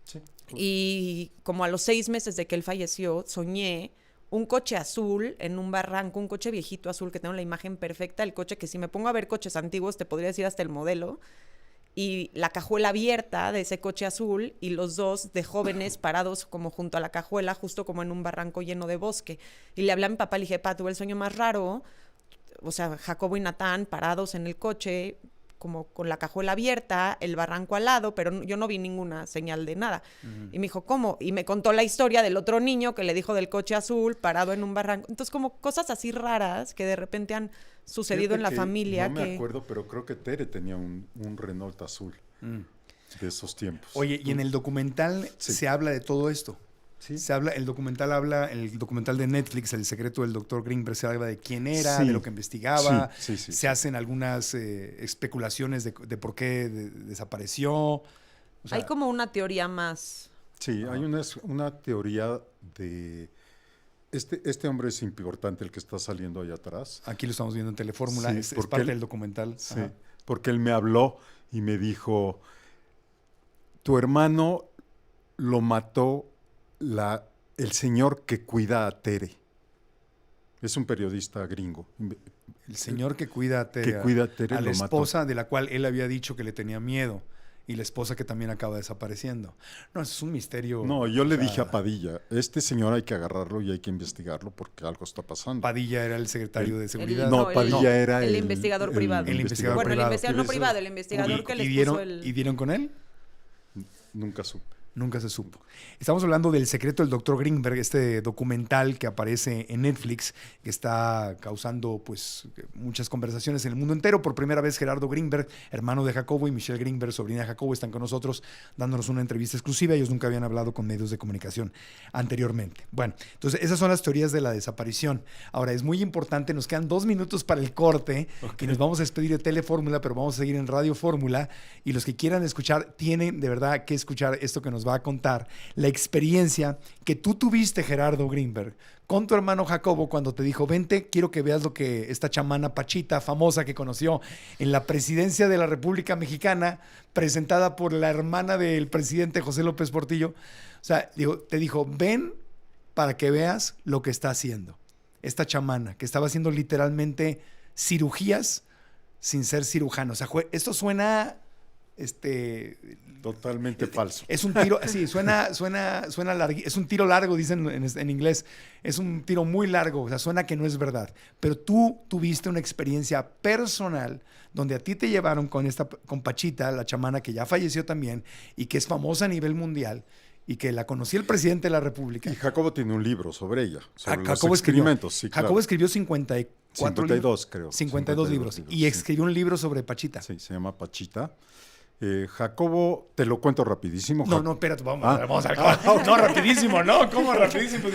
Sí. Y como a los 6 meses de que él falleció, soñé un coche azul en un barranco, un coche viejito azul que tengo la imagen perfecta, el coche que si me pongo a ver coches antiguos te podría decir hasta el modelo, y la cajuela abierta de ese coche azul y los dos de jóvenes parados como junto a la cajuela, justo como en un barranco lleno de bosque. Y le hablé a mi papá, le dije, pa, tuve el sueño más raro, o sea, Jacobo y Natán parados en el coche, como con la cajuela abierta, el barranco al lado, pero yo no vi ninguna señal de nada. Y me dijo, ¿cómo? Y me contó la historia del otro niño que le dijo del coche azul parado en un barranco. Entonces, como cosas así raras que de repente han sucedido Fíjate en la que familia. No me que... acuerdo, pero creo que Tere tenía un Renault azul de esos tiempos. Oye, y en el documental Sí. se habla de todo esto. Sí. El documental de Netflix, El secreto del Dr. Greenberg, se habla de quién era, Sí. de lo que investigaba. Sí, sí, sí, Se sí. hacen algunas especulaciones de por qué desapareció. O sea, Hay como una teoría más. Sí, hay una teoría de... Este hombre es importante, el que está saliendo allá atrás. aquí lo estamos viendo en Telefórmula, Sí, es porque parte él- del documental. Sí, Ajá. porque él me habló y me dijo, tu hermano lo mató el señor que cuida a Tere. Es un periodista gringo. El señor que cuida a Tere, Que cuida a Tere a la lo mató. esposa de la cual él había dicho que le tenía miedo. Y la esposa que también acaba desapareciendo. No, eso es un misterio. No, yo le o sea, dije a Padilla, este señor hay que agarrarlo y hay que investigarlo porque algo está pasando. Padilla era el secretario de seguridad. No, Padilla era el investigador privado. El investigador Bueno, privado. el investigador no Eso- privado, el investigador que les dieron, puso el... ¿Y dieron con él? Nunca supe. Nunca se supo. Estamos hablando del secreto del Dr. Greenberg, este documental que aparece en Netflix, que está causando pues muchas conversaciones en el mundo entero. Por primera vez Gerardo Greenberg, hermano de Jacobo, y Michelle Greenberg, sobrina de Jacobo, están con nosotros dándonos una entrevista exclusiva. Ellos nunca habían hablado con medios de comunicación anteriormente. Bueno, entonces esas son las teorías de la desaparición. Ahora, es muy importante, nos quedan 2 minutos para el corte y nos vamos a despedir de Telefórmula, pero vamos a seguir en Radio Fórmula, y los que quieran escuchar tienen de verdad que escuchar esto que nos va a contar, la experiencia que tú tuviste, Gerardo Greenberg, con tu hermano Jacobo cuando te dijo, vente, quiero que veas lo que esta chamana Pachita, famosa que conoció en la presidencia de la República Mexicana, presentada por la hermana del presidente José López Portillo. O sea, te dijo, ven para que veas lo que está haciendo esta chamana, que estaba haciendo literalmente cirugías sin ser cirujano. O sea, esto suena... Totalmente falso. Es un tiro, sí, suena largo, es un tiro largo, dicen en inglés, es un tiro muy largo, o sea, suena que no es verdad, pero tú tuviste una experiencia personal donde a ti te llevaron con Pachita, la chamana que ya falleció también y que es famosa a nivel mundial y que la conocía el presidente de la República. Y Jacobo tiene un libro sobre ella, sobre Jacobo los experimentos. Sí, claro. Jacobo escribió 52, creo. 52 libros. Y escribió un libro sobre Pachita. Sí, se llama Pachita. Jacobo, te lo cuento rapidísimo. No, espérate, vamos a ver. No, rapidísimo, ¿no? ¿Cómo rapidísimo?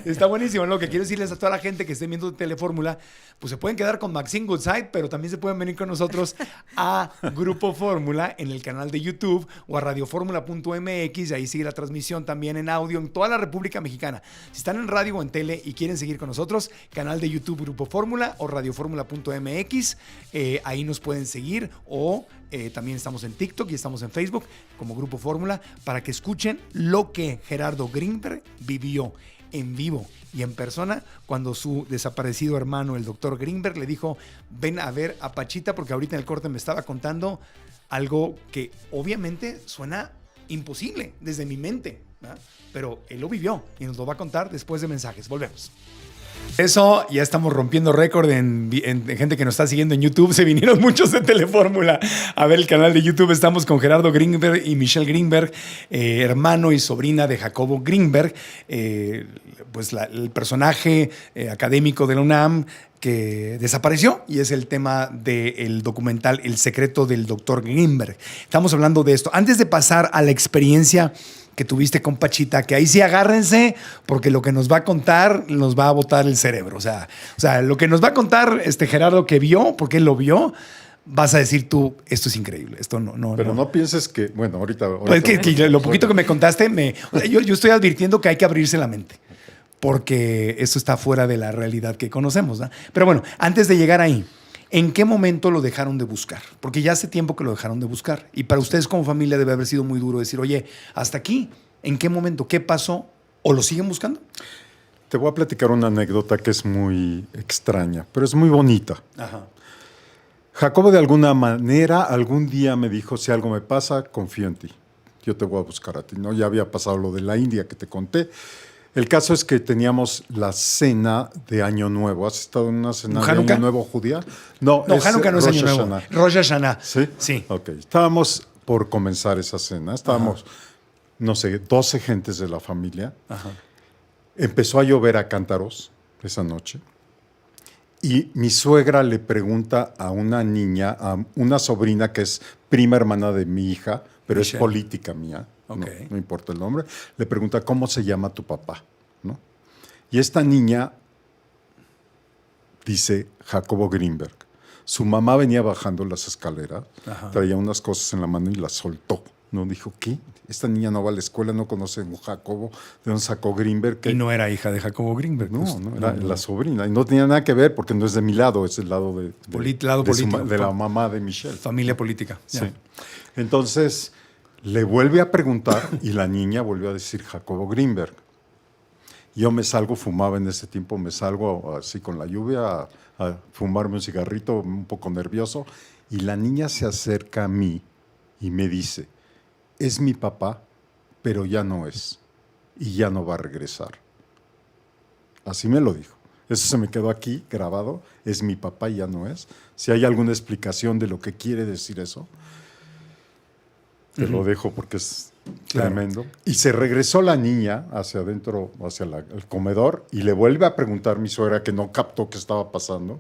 Está buenísimo. Lo que quiero decirles a toda la gente que esté viendo Telefórmula, pues se pueden quedar con Maxine Goodside, pero también se pueden venir con nosotros a Grupo Fórmula en el canal de YouTube o a radioformula.mx, ahí sigue la transmisión también en audio en toda la República Mexicana. Si están en radio o en tele y quieren seguir con nosotros, canal de YouTube Grupo Fórmula o radioformula.mx, ahí nos pueden seguir o también estamos en TikTok y estamos en Facebook como Grupo Fórmula para que escuchen lo que Gerardo Greenberg vivió en vivo y en persona cuando su desaparecido hermano, el doctor Greenberg, le dijo, ven a ver a Pachita, porque ahorita en el corte me estaba contando algo que obviamente suena imposible desde mi mente, ¿verdad? Pero él lo vivió y nos lo va a contar después de mensajes. Volvemos. Eso, ya estamos rompiendo récord en gente que nos está siguiendo en YouTube. Se vinieron muchos de Telefórmula a ver el canal de YouTube. Estamos con Gerardo Greenberg y Michelle Greenberg, hermano y sobrina de Jacobo Greenberg, pues el personaje académico de la UNAM que desapareció, y es el tema del documental El secreto del doctor Greenberg. Estamos hablando de esto. Antes de pasar a la experiencia que tuviste con Pachita, que ahí sí agárrense, porque lo que nos va a contar nos va a botar el cerebro. O sea, lo que nos va a contar Gerardo que vio, porque él lo vio, vas a decir tú, esto es increíble, esto no. Pero no pienses que, bueno, ahorita es que lo poquito que me contaste, yo estoy advirtiendo que hay que abrirse la mente, porque esto está fuera de la realidad que conocemos, ¿no? Pero bueno, antes de llegar ahí, ¿en qué momento lo dejaron de buscar? Porque ya hace tiempo que lo dejaron de buscar. Y para ustedes como familia debe haber sido muy duro decir, oye, hasta aquí, ¿en qué momento? ¿Qué pasó? ¿O lo siguen buscando? Te voy a platicar una anécdota que es muy extraña, pero es muy bonita. Ajá. Jacobo de alguna manera algún día me dijo, si algo me pasa, confío en ti. Yo te voy a buscar a ti. ¿No? Ya había pasado lo de la India que te conté. El caso es que teníamos la cena de Año Nuevo. ¿Has estado en una cena de Año Nuevo judía? No, Hanukkah no es Año Nuevo. Rosh Hashanah. ¿Sí? Sí. Ok. Estábamos por comenzar esa cena. Estábamos, no sé, 12 gentes de la familia. Ajá. Empezó a llover a cántaros esa noche. Y mi suegra le pregunta a una niña, a una sobrina que es prima hermana de mi hija, pero Michelle. Es política mía. Okay. No importa el nombre, le pregunta cómo se llama tu papá, ¿no? Y esta niña dice Jacobo Greenberg. Su mamá venía bajando las escaleras, traía unas cosas en la mano y las soltó, ¿no? Dijo, ¿qué? Esta niña no va a la escuela, no conoce a un Jacobo, de un sacó Greenberg. Y no era hija de Jacobo Greenberg. No, era la sobrina. Y no tenía nada que ver porque no es de mi lado, es el lado de la mamá de Michelle. Familia política. Sí. Yeah. Entonces le vuelve a preguntar y la niña volvió a decir Jacobo Greenberg. Yo me salgo, fumaba en ese tiempo, me salgo así con la lluvia a fumarme un cigarrito un poco nervioso y la niña se acerca a mí y me dice, es mi papá, pero ya no es y ya no va a regresar. Así me lo dijo. Eso se me quedó aquí grabado, es mi papá y ya no es. Si hay alguna explicación de lo que quiere decir eso, te lo dejo porque es tremendo. Y se regresó la niña hacia adentro, hacia el comedor, y le vuelve a preguntar a mi suegra, que no captó qué estaba pasando,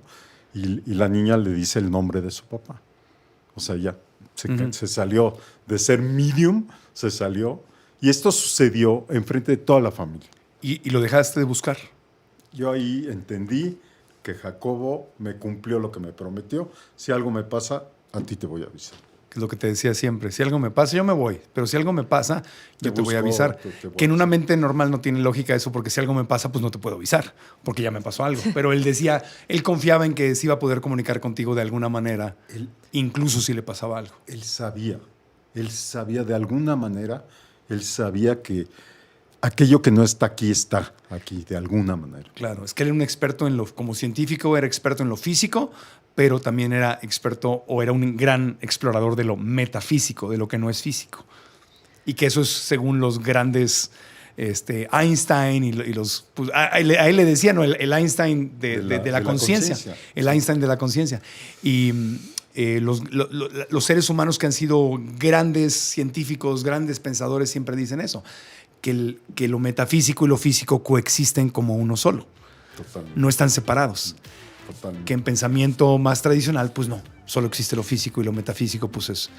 y la niña le dice el nombre de su papá. O sea, ya se salió de ser medium, se salió. Y esto sucedió enfrente de toda la familia. ¿Y lo dejaste de buscar? Yo ahí entendí que Jacobo me cumplió lo que me prometió. Si algo me pasa, a ti te voy a avisar. que es lo que te decía siempre. Si algo me pasa, yo me voy. Pero si algo me pasa, yo te voy a busco, avisar. Que en una mente normal no tiene lógica eso, porque si algo me pasa, pues no te puedo avisar, porque ya me pasó algo. Pero él decía, él confiaba en que se iba a poder comunicar contigo de alguna manera, incluso si le pasaba algo. Él sabía de alguna manera, él sabía que aquello que no está aquí de alguna manera. Claro, es que él era un experto como científico, era experto en lo físico, pero también era experto o era un gran explorador de lo metafísico, de lo que no es físico. Y que eso es según los grandes Einstein y los... Pues, a él le decían, ¿no? el Einstein de la conciencia. El Einstein de la conciencia. Y los seres humanos que han sido grandes científicos, grandes pensadores, siempre dicen eso, que lo metafísico y lo físico coexisten como uno solo. Totalmente. No están separados. Totalmente. Que en pensamiento más tradicional, pues no, solo existe lo físico y lo metafísico, pues es...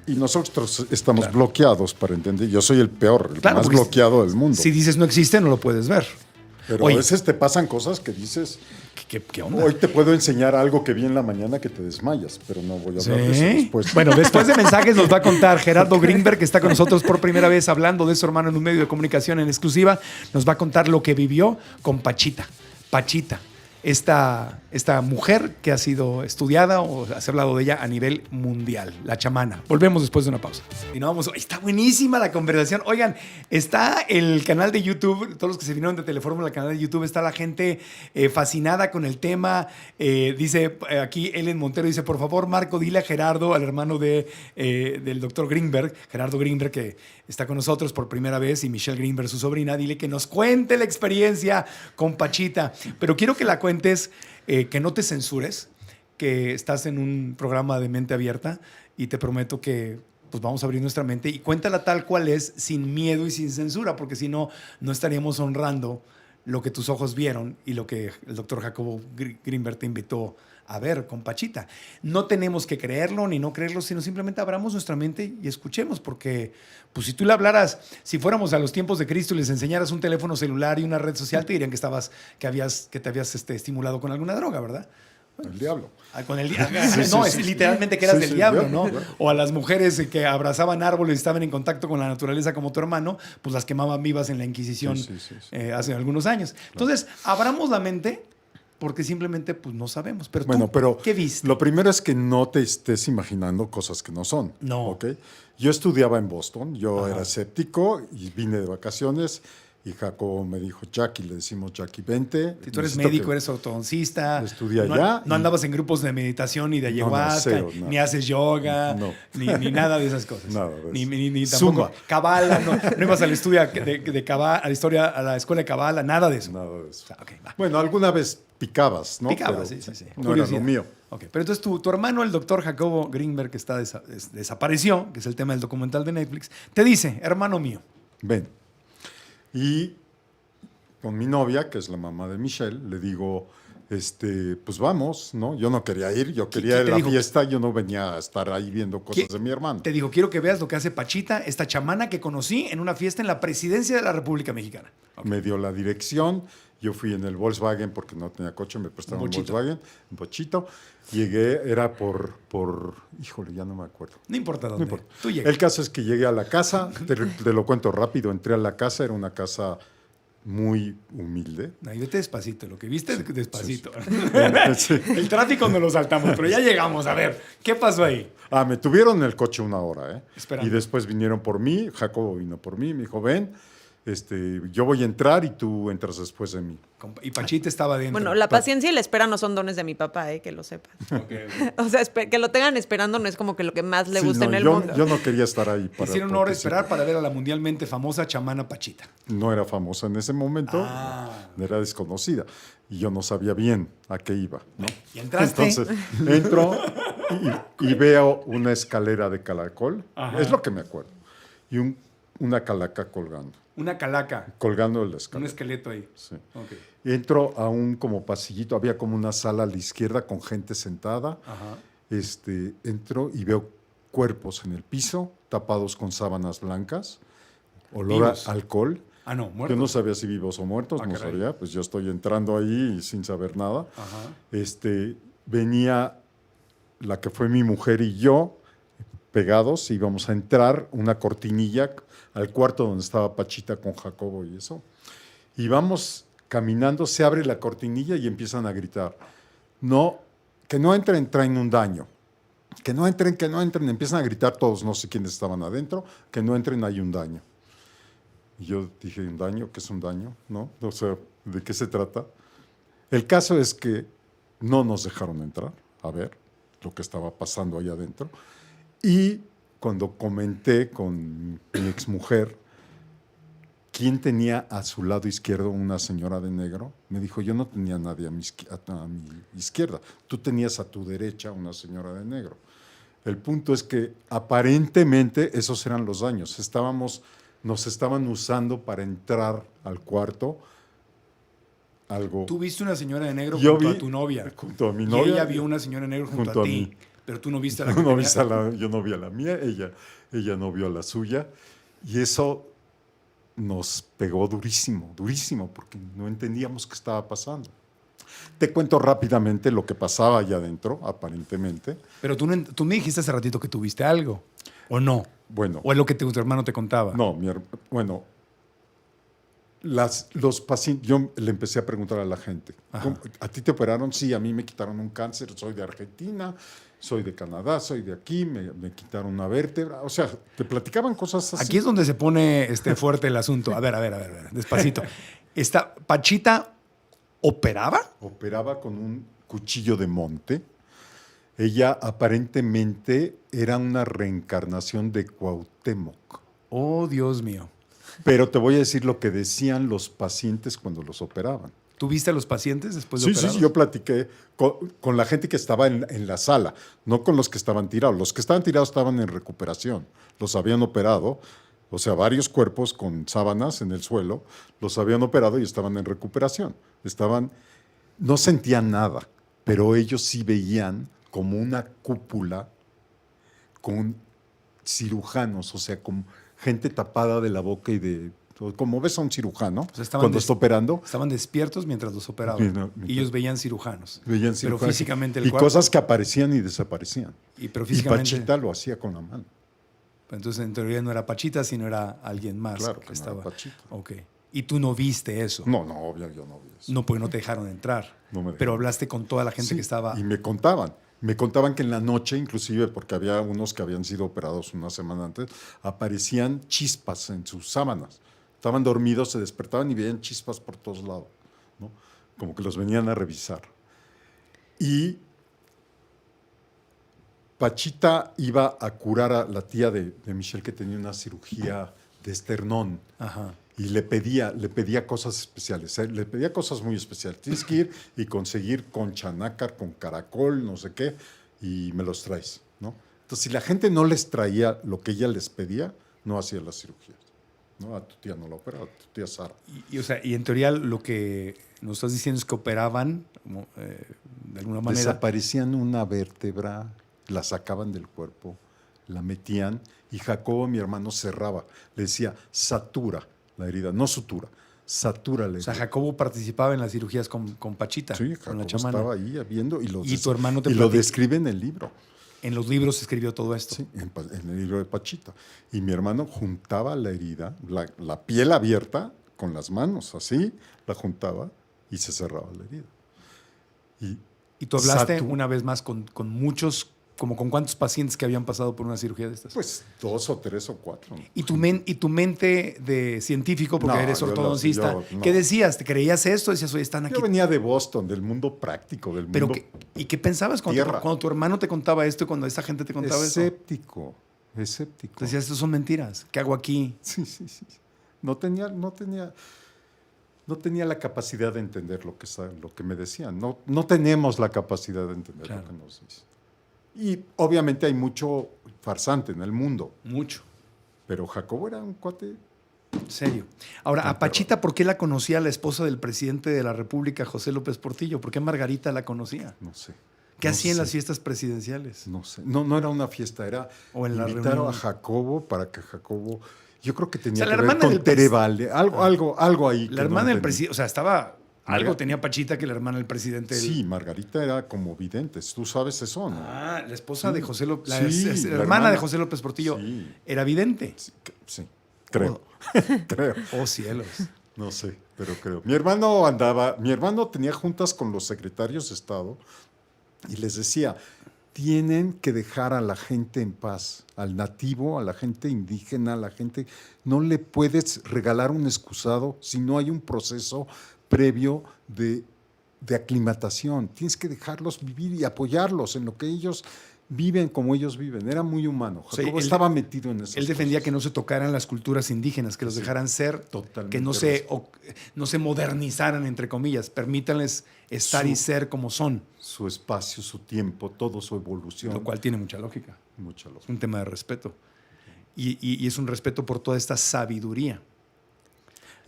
Y nosotros estamos bloqueados para entender. Yo soy el peor, el más bloqueado del mundo. Si dices no existe, no lo puedes ver. Pero a veces te pasan cosas que dices... ¿Qué onda? Hoy te puedo enseñar algo que vi en la mañana que te desmayas, pero no voy a hablar de eso después. Bueno, después de mensajes nos va a contar Gerardo Greenberg, que está con nosotros por primera vez hablando de su hermano en un medio de comunicación en exclusiva. Nos va a contar lo que vivió con Pachita. Esta mujer que ha sido estudiada o se ha hablado de ella a nivel mundial, la chamana. Volvemos después de una pausa. Y no vamos, está buenísima la conversación. Oigan, está el canal de YouTube, todos los que se vinieron de Telefórmula, el canal de YouTube, está la gente fascinada con el tema. Dice aquí Ellen Montero, dice, por favor, Marco, dile a Gerardo, al hermano del doctor Greenberg, Gerardo Greenberg, que está con nosotros por primera vez, y Michelle Greenberg, su sobrina, dile que nos cuente la experiencia con Pachita. Pero quiero que la cuentes, que no te censures, que estás en un programa de mente abierta y te prometo que pues vamos a abrir nuestra mente y cuéntala tal cual es, sin miedo y sin censura, porque si no, no estaríamos honrando lo que tus ojos vieron y lo que el doctor Jacobo Greenberg te invitó a ver con Pachita. No tenemos que creerlo ni no creerlo, sino simplemente abramos nuestra mente y escuchemos, porque pues si tú le hablaras, si fuéramos a los tiempos de Cristo y les enseñaras un teléfono celular y una red social, te dirían que te habías estimulado con alguna droga, ¿verdad? El diablo. Con el diablo. No, es literalmente que eras del diablo, ¿no? O a las mujeres que abrazaban árboles y estaban en contacto con la naturaleza como tu hermano, pues las quemaban vivas en la Inquisición hace algunos años. Entonces, abramos la mente, porque simplemente pues no sabemos. Pero bueno, pero ¿qué viste? Lo primero es que no te estés imaginando cosas que no son. No. ¿Okay? Yo estudiaba en Boston, yo era escéptico y vine de vacaciones y Jacobo me dijo, Jackie, le decimos Jackie, vente. Si tú eres médico, eres ortodoncista. Estudié allá. No andabas en grupos de meditación ni de ayahuasca, ni haces yoga, ni nada de esas cosas. Nada de eso. Ni tampoco Kabbalah, no ibas al estudio de Kabbalah, a la escuela de Kabbalah, nada de eso. Nada de eso. Okay, bueno, alguna vez picabas, ¿no? Picabas, pero sí. No era lo mío. Okay. Pero entonces tu hermano, el doctor Jacobo Greenberg, que está desapareció, que es el tema del documental de Netflix, te dice, hermano mío. Ven. Y con mi novia, que es la mamá de Michelle, le digo, pues vamos, ¿no? Yo no quería ir, yo quería ir a la fiesta, yo no venía a estar ahí viendo cosas de mi hermano. Te digo, quiero que veas lo que hace Pachita, esta chamana que conocí en una fiesta en la presidencia de la República Mexicana. Okay. Me dio la dirección, yo fui en el Volkswagen porque no tenía coche, me prestaron un Volkswagen, un bochito. Llegué, era por, híjole, ya no me acuerdo. No importa dónde. No importa. Tú llegas. El caso es que llegué a la casa, te lo cuento rápido, entré a la casa, era una casa muy humilde. No, y vete despacito, lo que viste despacito. Sí. El tráfico no lo saltamos, pero ya llegamos. A ver, ¿qué pasó ahí? Me tuvieron en el coche una hora, Esperando. Y después vinieron por mí, Jacobo vino por mí, me dijo, ven, yo voy a entrar y tú entras después de mí. Y Pachita estaba dentro. Bueno, la paciencia y la espera no son dones de mi papá, que lo sepan. Okay. O sea, que lo tengan esperando no es como que lo que más le gusta en el yo, mundo. Yo no quería estar ahí. Hicieron una hora esperar para ver a la mundialmente famosa chamana Pachita. No era famosa en ese momento, era desconocida. Y yo no sabía bien a qué iba, ¿no? ¿Y entraste? Entonces, entro y veo una escalera de caracol. Ajá. Es lo que me acuerdo. Y una calaca colgando. Una calaca. Colgando de la escalera. Un esqueleto ahí. Sí. Okay. Entro a un como pasillito, había como una sala a la izquierda con gente sentada. Ajá. Entro y veo cuerpos en el piso, tapados con sábanas blancas, olor a alcohol. No, muertos. Yo no sabía si vivos o muertos, no caray. sabía, pues yo estoy entrando ahí sin saber nada. Ajá. Venía la que fue mi mujer y yo, pegados, íbamos a entrar una cortinilla al cuarto donde estaba Pachita con Jacobo y eso. Y vamos caminando, se abre la cortinilla y empiezan a gritar, no, que no entren, traen un daño. Que no entren, empiezan a gritar todos, no sé quiénes estaban adentro, que no entren, hay un daño. Y yo dije, ¿un daño? ¿Qué es un daño? ¿No? O sea, ¿de qué se trata? El caso es que no nos dejaron entrar a ver lo que estaba pasando allá adentro. Y cuando comenté con mi exmujer quién tenía a su lado izquierdo una señora de negro, me dijo, yo no tenía a nadie a mi izquierda, tú tenías a tu derecha una señora de negro. El punto es que aparentemente esos eran los daños. Nos estaban usando para entrar al cuarto. Algo. Tú viste una señora de negro junto a tu novia. Junto a mi novia. Y ella vio una señora de negro junto a ti. Mí. Pero tú no viste a la yo no vi a la mía, ella no vio a la suya. Y eso nos pegó durísimo, durísimo, porque no entendíamos qué estaba pasando. Te cuento rápidamente lo que pasaba allá adentro, aparentemente. Pero tú me dijiste hace ratito que tuviste algo, ¿o no? Bueno. ¿O es lo que tu hermano te contaba? No, bueno, los pacientes, yo le empecé a preguntar a la gente, ¿a ti te operaron? Sí, a mí me quitaron un cáncer, soy de Argentina, soy de Canadá, soy de aquí, me quitaron una vértebra. O sea, te platicaban cosas así. Aquí es donde se pone fuerte el asunto. A ver, despacito. ¿Pachita operaba? Operaba con un cuchillo de monte. Ella aparentemente era una reencarnación de Cuauhtémoc. Oh, Dios mío. Pero te voy a decir lo que decían los pacientes cuando los operaban. ¿Tú viste a los pacientes después de operados? Sí, yo platiqué con la gente que estaba en la sala, no con los que estaban tirados. Los que estaban tirados estaban en recuperación, los habían operado, o sea, varios cuerpos con sábanas en el suelo, los habían operado y estaban en recuperación. No sentían nada, pero ellos sí veían como una cúpula con cirujanos, o sea, con gente tapada de la boca y de... Como ves a un cirujano cuando está operando. Estaban despiertos mientras los operaban. Y ellos veían cirujanos. Pero físicamente el cuerpo... Y cosas que aparecían y desaparecían. Pero físicamente... Y Pachita lo hacía con la mano. Entonces, en teoría no era Pachita, sino era alguien más. Claro que estaba. No era Pachita. Ok. ¿Y tú no viste eso? No, obvio, yo no vi eso. No, porque no te dejaron entrar. Pero hablaste con toda la gente que estaba... Y me contaban. Me contaban que en la noche, inclusive, porque había unos que habían sido operados una semana antes, aparecían chispas en sus sábanas. Estaban dormidos, se despertaban y veían chispas por todos lados, ¿no? Como que los venían a revisar. Y Pachita iba a curar a la tía de Michelle, que tenía una cirugía de esternón. Ajá. Y le pedía cosas especiales, le pedía cosas muy especiales. Tienes que ir y conseguir concha nácar con caracol, no sé qué, y me los traes, ¿no? Entonces, si la gente no les traía lo que ella les pedía, no hacía las cirugías, ¿no? A tu tía no la operaba, a tu tía Sara. Y en teoría lo que nos estás diciendo es que operaban, de alguna manera... Desaparecían una vértebra, la sacaban del cuerpo, la metían, y Jacobo, mi hermano, cerraba. Le decía, satura la herida, no sutura, satura la herida. O sea, Jacobo participaba en las cirugías con Pachita, sí, con la Jacobo chamana. estaba ahí viendo y tu hermano lo describe en el libro. En los libros escribió todo esto. Sí, en el libro de Pachita. Y mi hermano juntaba la herida, la piel abierta, con las manos, así, la juntaba y se cerraba la herida. Y tú hablaste una vez más con muchos, como con cuántos pacientes que habían pasado por una cirugía de estas. Pues 2 o 3 o 4. ¿no? ¿Y tu mente de científico, porque eres ortodoncista, qué decías? ¿Te creías esto? Decías, oye, están aquí. Yo venía de Boston, del mundo práctico, del mundo. ¿Y qué pensabas cuando tu hermano te contaba esto y cuando esta gente te contaba escéptico. Decías, estos son mentiras. ¿Qué hago aquí? Sí. No tenía la capacidad de entender lo que me decían. No tenemos la capacidad de entender lo que nos dicen. Y obviamente hay mucho farsante en el mundo. Mucho. Pero Jacobo era un cuate... Serio. Ahora, a Pachita, ¿por qué la conocía la esposa del presidente de la República, José López Portillo? ¿Por qué Margarita la conocía? No sé. ¿Qué hacía en las fiestas presidenciales? No sé. No era una fiesta, era invitar a Jacobo para que Jacobo... Yo creo que tenía que ver con Terevalde, algo ahí. La hermana del presidente, o sea, estaba Algo tenía Pachita que la hermana del presidente. Sí, Margarita era como vidente. Tú sabes eso, ¿no? La esposa de José López, Sí, la hermana de José López Portillo, Sí. era vidente. Sí, creo. Creo. Oh, cielos. No sé, pero creo. Mi hermano tenía juntas con los secretarios de Estado y les decía, tienen que dejar a la gente en paz, al nativo, a la gente indígena, a la gente. No le puedes regalar un excusado si no hay un proceso previo de aclimatación. Tienes que dejarlos vivir y apoyarlos en lo que ellos viven como ellos viven. Era muy humano. O sea, Jacobo estaba metido en eso. Él defendía que no se tocaran las culturas indígenas, que los dejaran ser, Totalmente que no se modernizaran, entre comillas. Permítanles estar y ser como son. Su espacio, su tiempo, todo su evolución. Lo cual tiene mucha lógica. Mucha Es lógica. un tema de respeto. Y es un respeto por toda esta sabiduría.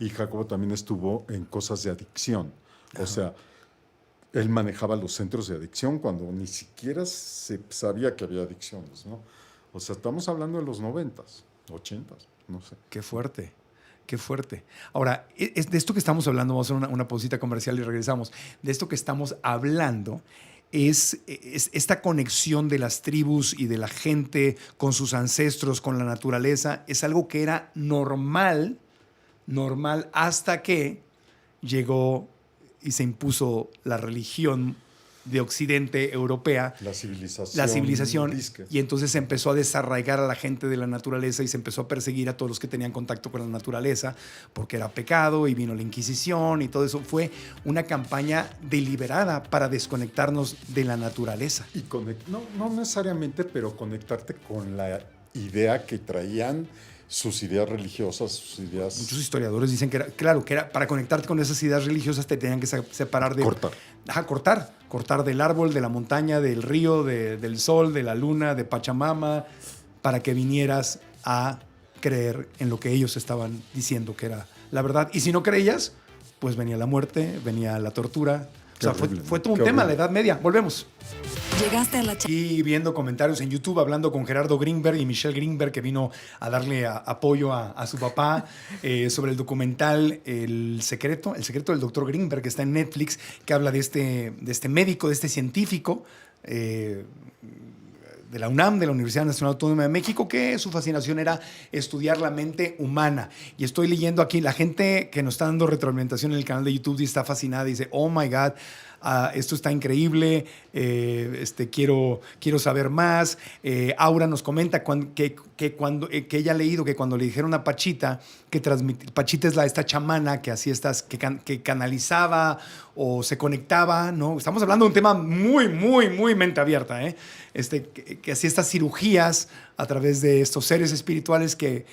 Y Jacobo también estuvo en cosas de adicción. O sea, él manejaba los centros de adicción cuando ni siquiera se sabía que había adicciones, ¿no? O sea, estamos hablando de los 90s, 80s, no sé. Qué fuerte, qué fuerte. Ahora, de esto que estamos hablando, vamos a hacer una pausita comercial y regresamos. De esto que estamos hablando es esta conexión de las tribus y de la gente con sus ancestros, con la naturaleza. Es algo que era normal hasta que llegó y se impuso la religión de Occidente europea, La civilización. y entonces se empezó a desarraigar a la gente de la naturaleza y se empezó a perseguir a todos los que tenían contacto con la naturaleza porque era pecado y vino la Inquisición y todo eso. Fue una campaña deliberada para desconectarnos de la naturaleza. Y no necesariamente, pero conectarte con la idea que traían sus ideas religiosas, sus ideas... Muchos historiadores dicen que era para conectarte con esas ideas religiosas te tenían que separar de... Cortar. Cortar del árbol, de la montaña, del río, del sol, de la luna, de Pachamama, para que vinieras a creer en lo que ellos estaban diciendo que era la verdad. Y si no creías, pues venía la muerte, venía la tortura. O sea, fue todo un tema, la Edad Media. Volvemos. Llegaste a la Y viendo comentarios en YouTube, hablando con Gerardo Greenberg y Michelle Greenberg, que vino a darle apoyo a su papá sobre el documental El secreto del doctor Greenberg, que está en Netflix, que habla de este médico, de este científico de la UNAM, de la Universidad Nacional Autónoma de México, que su fascinación era estudiar la mente humana. Y estoy leyendo aquí, la gente que nos está dando retroalimentación en el canal de YouTube está fascinada, dice, oh my God, esto está increíble, quiero saber más. Aura nos comenta que ella ha leído que cuando le dijeron a Pachita que Pachita es esta chamana que hacía que canalizaba o se conectaba, ¿no? Estamos hablando de un tema muy, muy, muy mente abierta, ¿eh? Que hacía estas cirugías a través de estos seres espirituales que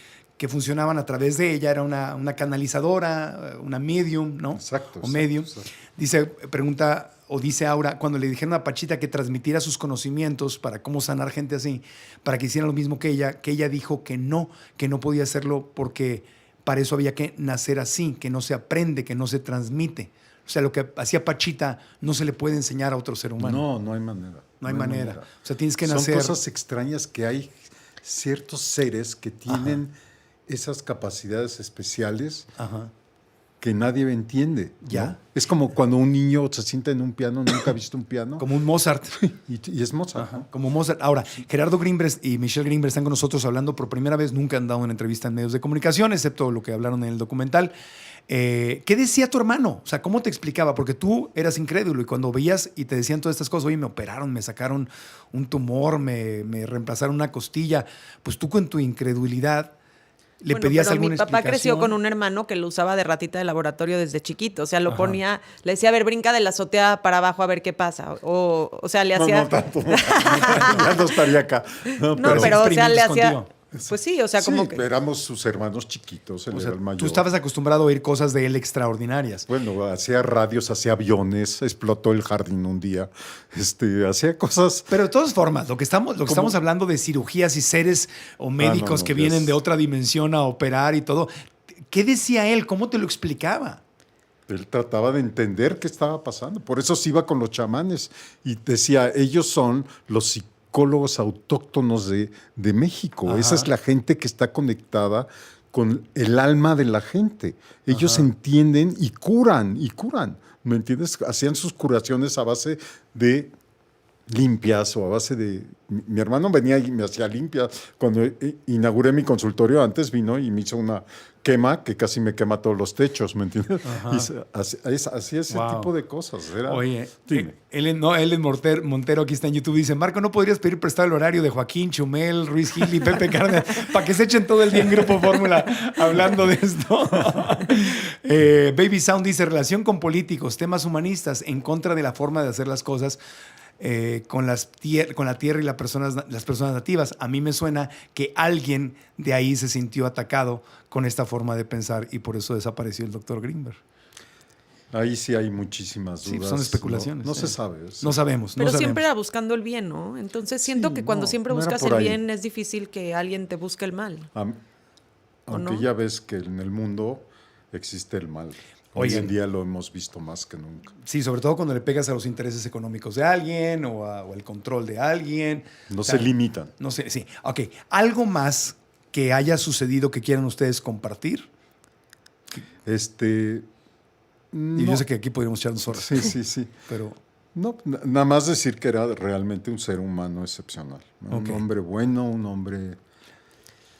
funcionaban a través de ella, era una canalizadora, una medium, ¿no? Exacto. O medium. Exacto. Dice Aura, cuando le dijeron a Pachita que transmitiera sus conocimientos para cómo sanar gente así, para que hiciera lo mismo que ella dijo que no podía hacerlo porque para eso había que nacer así, que no se aprende, que no se transmite. O sea, lo que hacía Pachita no se le puede enseñar a otro ser humano. No hay manera. No hay manera. O sea, tienes que nacer. Son cosas extrañas que hay ciertos seres que tienen esas capacidades especiales que nadie entiende. Ya. ¿no? Es como cuando un niño se sienta en un piano, nunca ha visto un piano. Como un Mozart. y es Mozart. Ajá, como Mozart. Ahora, Gerardo Greenberg y Michelle Greenberg están con nosotros hablando por primera vez. Nunca han dado una entrevista en medios de comunicación, excepto lo que hablaron en el documental. ¿Qué decía tu hermano? O sea, ¿cómo te explicaba? Porque tú eras incrédulo y cuando veías y te decían todas estas cosas, oye, me operaron, me sacaron un tumor, me reemplazaron una costilla, pues tú con tu incredulidad le pedías alguna mi papá explicación. creció con un hermano que lo usaba de ratita de laboratorio desde chiquito. O sea, lo ponía, le decía, a ver, brinca de la azotea para abajo a ver qué pasa. O sea, le hacía... No tanto. Ya no estaría acá. No, pero o sea, le hacía... Contigo. Pues sí, o sea, como Sí, que... éramos sus hermanos chiquitos, él O sea, era el mayor. tú estabas acostumbrado a oír cosas de él extraordinarias. Bueno, hacía radios, hacía aviones, explotó el jardín un día, hacía cosas... Pero de todas formas, lo que estamos hablando de cirugías y seres o médicos que vienen de otra dimensión a operar y todo, ¿qué decía él? ¿Cómo te lo explicaba? Él trataba de entender qué estaba pasando, por eso se iba con los chamanes y decía, ellos son los psicólogos autóctonos de México. Ajá. Esa es la gente que está conectada con el alma de la gente. Ellos entienden y curan, ¿me entiendes? Hacían sus curaciones a base de limpias o a base de... Mi hermano venía y me hacía limpias. Cuando inauguré mi consultorio, antes vino y me hizo una quema que casi me quema todos los techos, ¿me entiendes? Y hacía ese tipo de cosas. Oye, Dime. Ellen Montero aquí está en YouTube, dice, Marco, ¿no podrías pedir prestado el horario de Joaquín, Chumel, Ruiz Gil y Pepe Cárdenas para que se echen todo el día en Grupo Fórmula hablando de esto? Baby Sound dice, relación con políticos, temas humanistas, en contra de la forma de hacer las cosas con la tierra y las personas nativas. A mí me suena que alguien de ahí se sintió atacado con esta forma de pensar y por eso desapareció el doctor Greenberg. Ahí sí hay muchísimas dudas. Sí, son especulaciones. No se sabe. No sabemos. Pero no siempre sabemos. era buscando el bien, ¿no? Entonces siento que cuando siempre no era buscas por el ahí. bien es difícil que alguien te busque el mal. Aunque no? ya ves que en el mundo existe el mal. Hoy Oye, en día lo hemos visto más que nunca. Sí, sobre todo cuando le pegas a los intereses económicos de alguien o al control de alguien. No se limitan. No sé, sí. Ok. ¿Algo más que haya sucedido que quieran ustedes compartir? Y Y yo sé que aquí podríamos echarnos horas. Sí. Pero No, nada más decir que era realmente un ser humano excepcional, ¿no? Ok. Un hombre bueno, un hombre...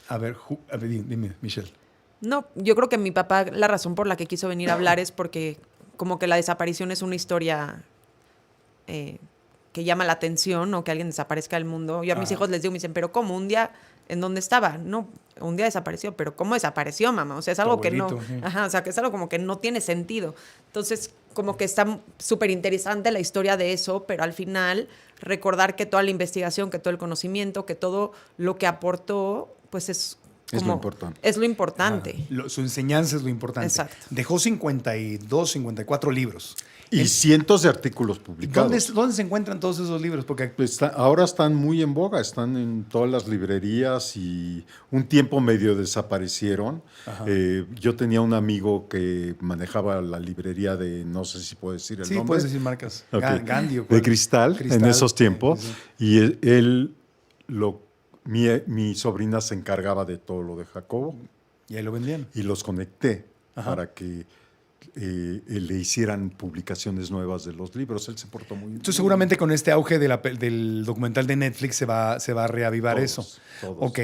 a ver, dime, Michelle. No, yo creo que mi papá, la razón por la que quiso venir a hablar es porque como que la desaparición es una historia que llama la atención, o que alguien desaparezca del mundo. Yo a mis hijos les digo, me dicen, pero ¿cómo? ¿Un día en dónde estaba? No, un día desapareció, pero ¿cómo desapareció, mamá? O sea, es algo que no... abuelito, sí. Ajá, o sea, que es algo como que no tiene sentido. Entonces, como que está súper interesante la historia de eso, pero al final recordar que toda la investigación, que todo el conocimiento, que todo lo que aportó, pues es Es como... lo importante. Es lo importante. Su enseñanza es lo importante. Exacto. Dejó 52, 54 libros. Y cientos de artículos publicados. ¿Dónde se encuentran todos esos libros? Porque Ahora están muy en boga, están en todas las librerías y un tiempo medio desaparecieron. Yo tenía un amigo que manejaba la librería de, no sé si puedo decir el sí, nombre. puedes decir marcas. Ok. Gandhi. ¿o De cuál? Cristal, en esos tiempos. Sí, sí. Y mi sobrina se encargaba de todo lo de Jacobo Y ahí lo vendían. y los conecté Ajá. para que le hicieran publicaciones nuevas de los libros. Él se portó muy bien. Entonces, seguramente con este auge del documental de Netflix se va a reavivar Todos, eso. todos. Ok.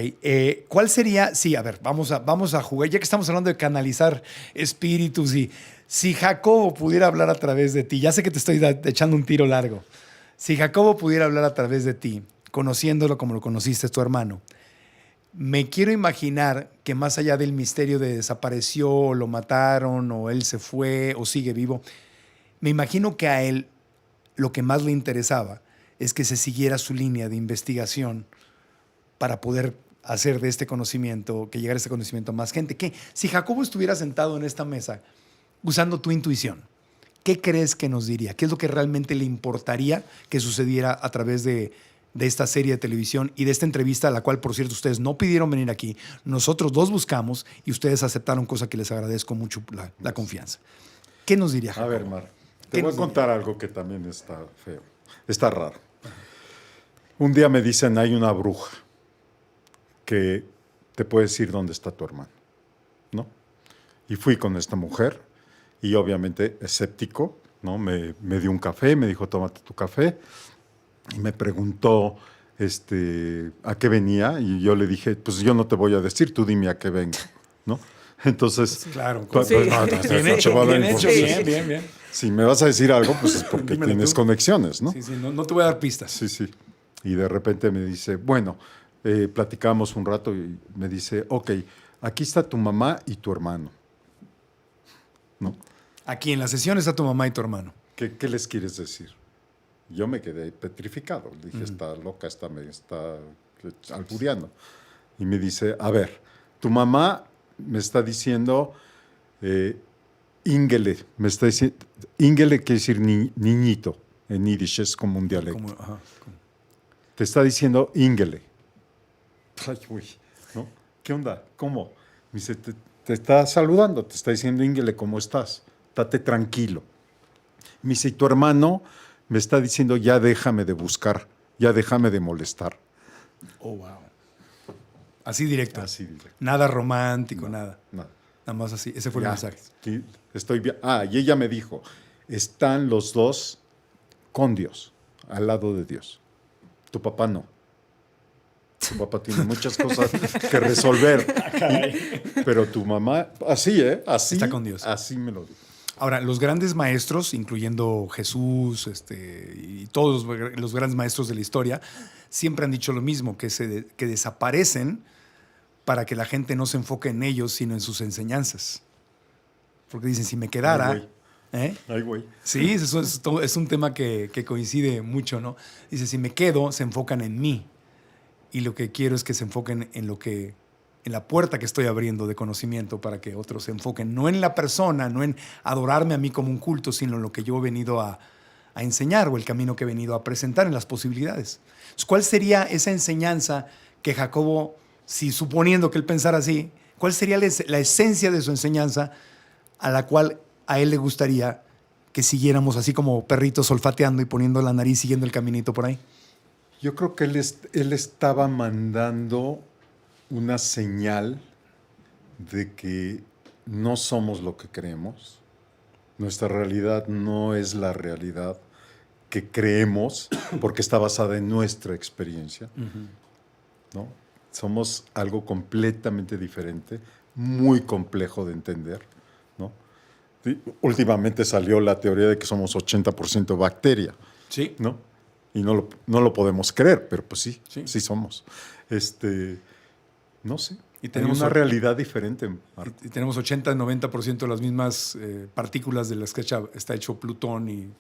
¿Cuál sería? Sí, a ver, vamos a jugar. Ya que estamos hablando de canalizar espíritus y si Jacobo pudiera hablar a través de ti, ya sé que te estoy echando un tiro largo. Si Jacobo pudiera hablar a través de ti, conociéndolo como lo conociste, tu hermano, me quiero imaginar que más allá del misterio de desapareció, o lo mataron, o él se fue, o sigue vivo, me imagino que a él lo que más le interesaba es que se siguiera su línea de investigación para poder hacer de este conocimiento, que llegara este conocimiento a más gente. ¿Qué? Si Jacobo estuviera sentado en esta mesa usando tu intuición, ¿qué crees que nos diría? ¿Qué es lo que realmente le importaría que sucediera a través de esta serie de televisión y de esta entrevista, a la cual, por cierto, ustedes no pidieron venir aquí? Nosotros dos buscamos y ustedes aceptaron, cosa que les agradezco mucho la confianza. ¿Qué nos diría A Jacobo? ver, Mar, ¿Qué te voy a nos contar algo que también está feo. Está raro. Un día me dicen, hay una bruja que te puede decir dónde está tu hermano, ¿no? Y fui con esta mujer y obviamente escéptico, ¿no? Me dio un café, me dijo, tómate tu café. Y me preguntó a qué venía y yo le dije, pues yo no te voy a decir, tú dime a qué vengo, ¿no? Entonces, Claro. Sí. Bien hecho, bien hecho, Sí. bien. si me vas a decir algo, pues es porque Dímelo tienes tú. conexiones, ¿no? Sí, no te voy a dar pistas. Sí. Y de repente me dice, bueno, platicamos un rato y me dice, ok, aquí está tu mamá y tu hermano, ¿no? Aquí en la sesión está tu mamá y tu hermano. ¿Qué les quieres decir? Yo me quedé petrificado. Le dije, está loca, está albureando. Y me dice, a ver, tu mamá me está diciendo Ingele. Me está diciendo, Ingele quiere decir niñito. En yiddish es como un dialecto. Te está diciendo Ingele. Ay, uy, ¿no? ¿Qué onda? ¿Cómo? Me dice, te está saludando, te está diciendo Ingele, ¿cómo estás? Estate tranquilo. Me dice, ¿y tu hermano? Me está diciendo, ya déjame de buscar, ya déjame de molestar. Oh, wow. Así directo. Así directo. Nada romántico, No, nada. nada. Nada más así. Ese fue el Ya, mensaje. sí, estoy bien. Y ella me dijo, están los dos con Dios, al lado de Dios. Tu papá no. Tu papá tiene muchas cosas que resolver. Pero tu mamá, así, así. Está con Dios. Así me lo dijo. Ahora, los grandes maestros, incluyendo Jesús y todos los grandes maestros de la historia, siempre han dicho lo mismo, que desaparecen para que la gente no se enfoque en ellos, sino en sus enseñanzas. Porque dicen, si me quedara... Ay, güey. Sí, es un tema que coincide mucho, ¿no? Dice, si me quedo, se enfocan en mí. Y lo que quiero es que se enfoquen en la puerta que estoy abriendo de conocimiento para que otros se enfoquen, no en la persona, no en adorarme a mí como un culto, sino en lo que yo he venido a enseñar o el camino que he venido a presentar en las posibilidades. Entonces, ¿cuál sería esa enseñanza que Jacobo, si suponiendo que él pensara así, cuál sería la esencia de su enseñanza a la cual a él le gustaría que siguiéramos así como perritos olfateando y poniendo la nariz siguiendo el caminito por ahí? Yo creo que él estaba mandando una señal de que no somos lo que creemos. Nuestra realidad no es la realidad que creemos porque está basada en nuestra experiencia. ¿No? Somos algo completamente diferente, muy complejo de entender. ¿No? Sí, últimamente salió la teoría de que somos 80% bacteria. Sí. ¿No? Y no lo podemos creer, pero pues sí, Sí. sí somos. No sé. Y Hay tenemos una realidad diferente, Marco. Y tenemos 80-90% de las mismas partículas de las que está hecho Plutón y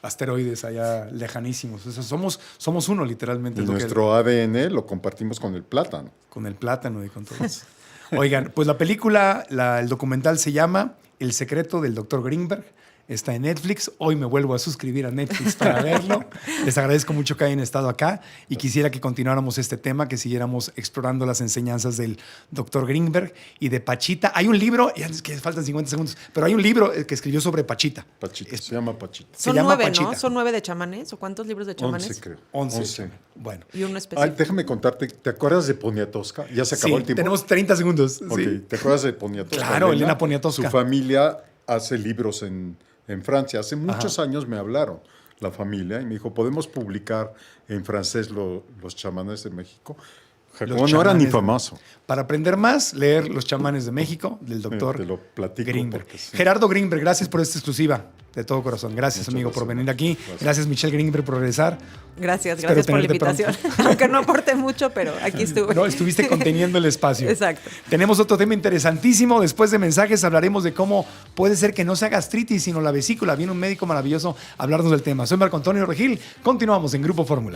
asteroides allá lejanísimos. O sea, somos uno, literalmente. Y es lo que- nuestro ADN lo compartimos con el plátano. con el plátano y con todo eso. Oigan, pues la película, el documental se llama El secreto del Dr. Greenberg. Está en Netflix. Hoy me vuelvo a suscribir a Netflix para verlo. Les agradezco mucho que hayan estado acá y quisiera que continuáramos este tema, que siguiéramos explorando las enseñanzas del Dr. Greenberg y de Pachita. Hay un libro, ya es que faltan 50 segundos, pero hay un libro que escribió sobre Pachita. Pachita, se llama Pachita. Se Son llama 9, Pachita. ¿no? ¿Son 9 de chamanes? ¿O cuántos libros de chamanes? 11, creo. 11. Bueno. Y uno Ay, específico. déjame contarte, ¿te acuerdas de Poniatowska? Ya se acabó Sí, el tiempo. tenemos 30 segundos. Ok, Sí. ¿te acuerdas de Poniatowska? Claro, Elena Poniatowska. Su familia hace libros en Francia. Hace muchos años me hablaron la familia y me dijo, ¿podemos publicar en francés los chamanes de México? Jacobo no era ni chamanes- famoso. Para aprender más, leer Los chamanes de México del doctor Te lo platico Greenberg. porque sí. Gerardo Greenberg, gracias por esta exclusiva. De todo corazón. Gracias, Muchas amigo, gracias, por venir Marco. aquí. Gracias. Gracias, Michelle Greenberg, por regresar. Gracias, Espero gracias por la tenerte invitación. Aunque no aporte mucho, pero aquí estuve. No, estuviste conteniendo el espacio. Exacto. Tenemos otro tema interesantísimo. Después de mensajes hablaremos de cómo puede ser que no sea gastritis, sino la vesícula. Viene un médico maravilloso a hablarnos del tema. Soy Marco Antonio Regil. Continuamos en Grupo Fórmula.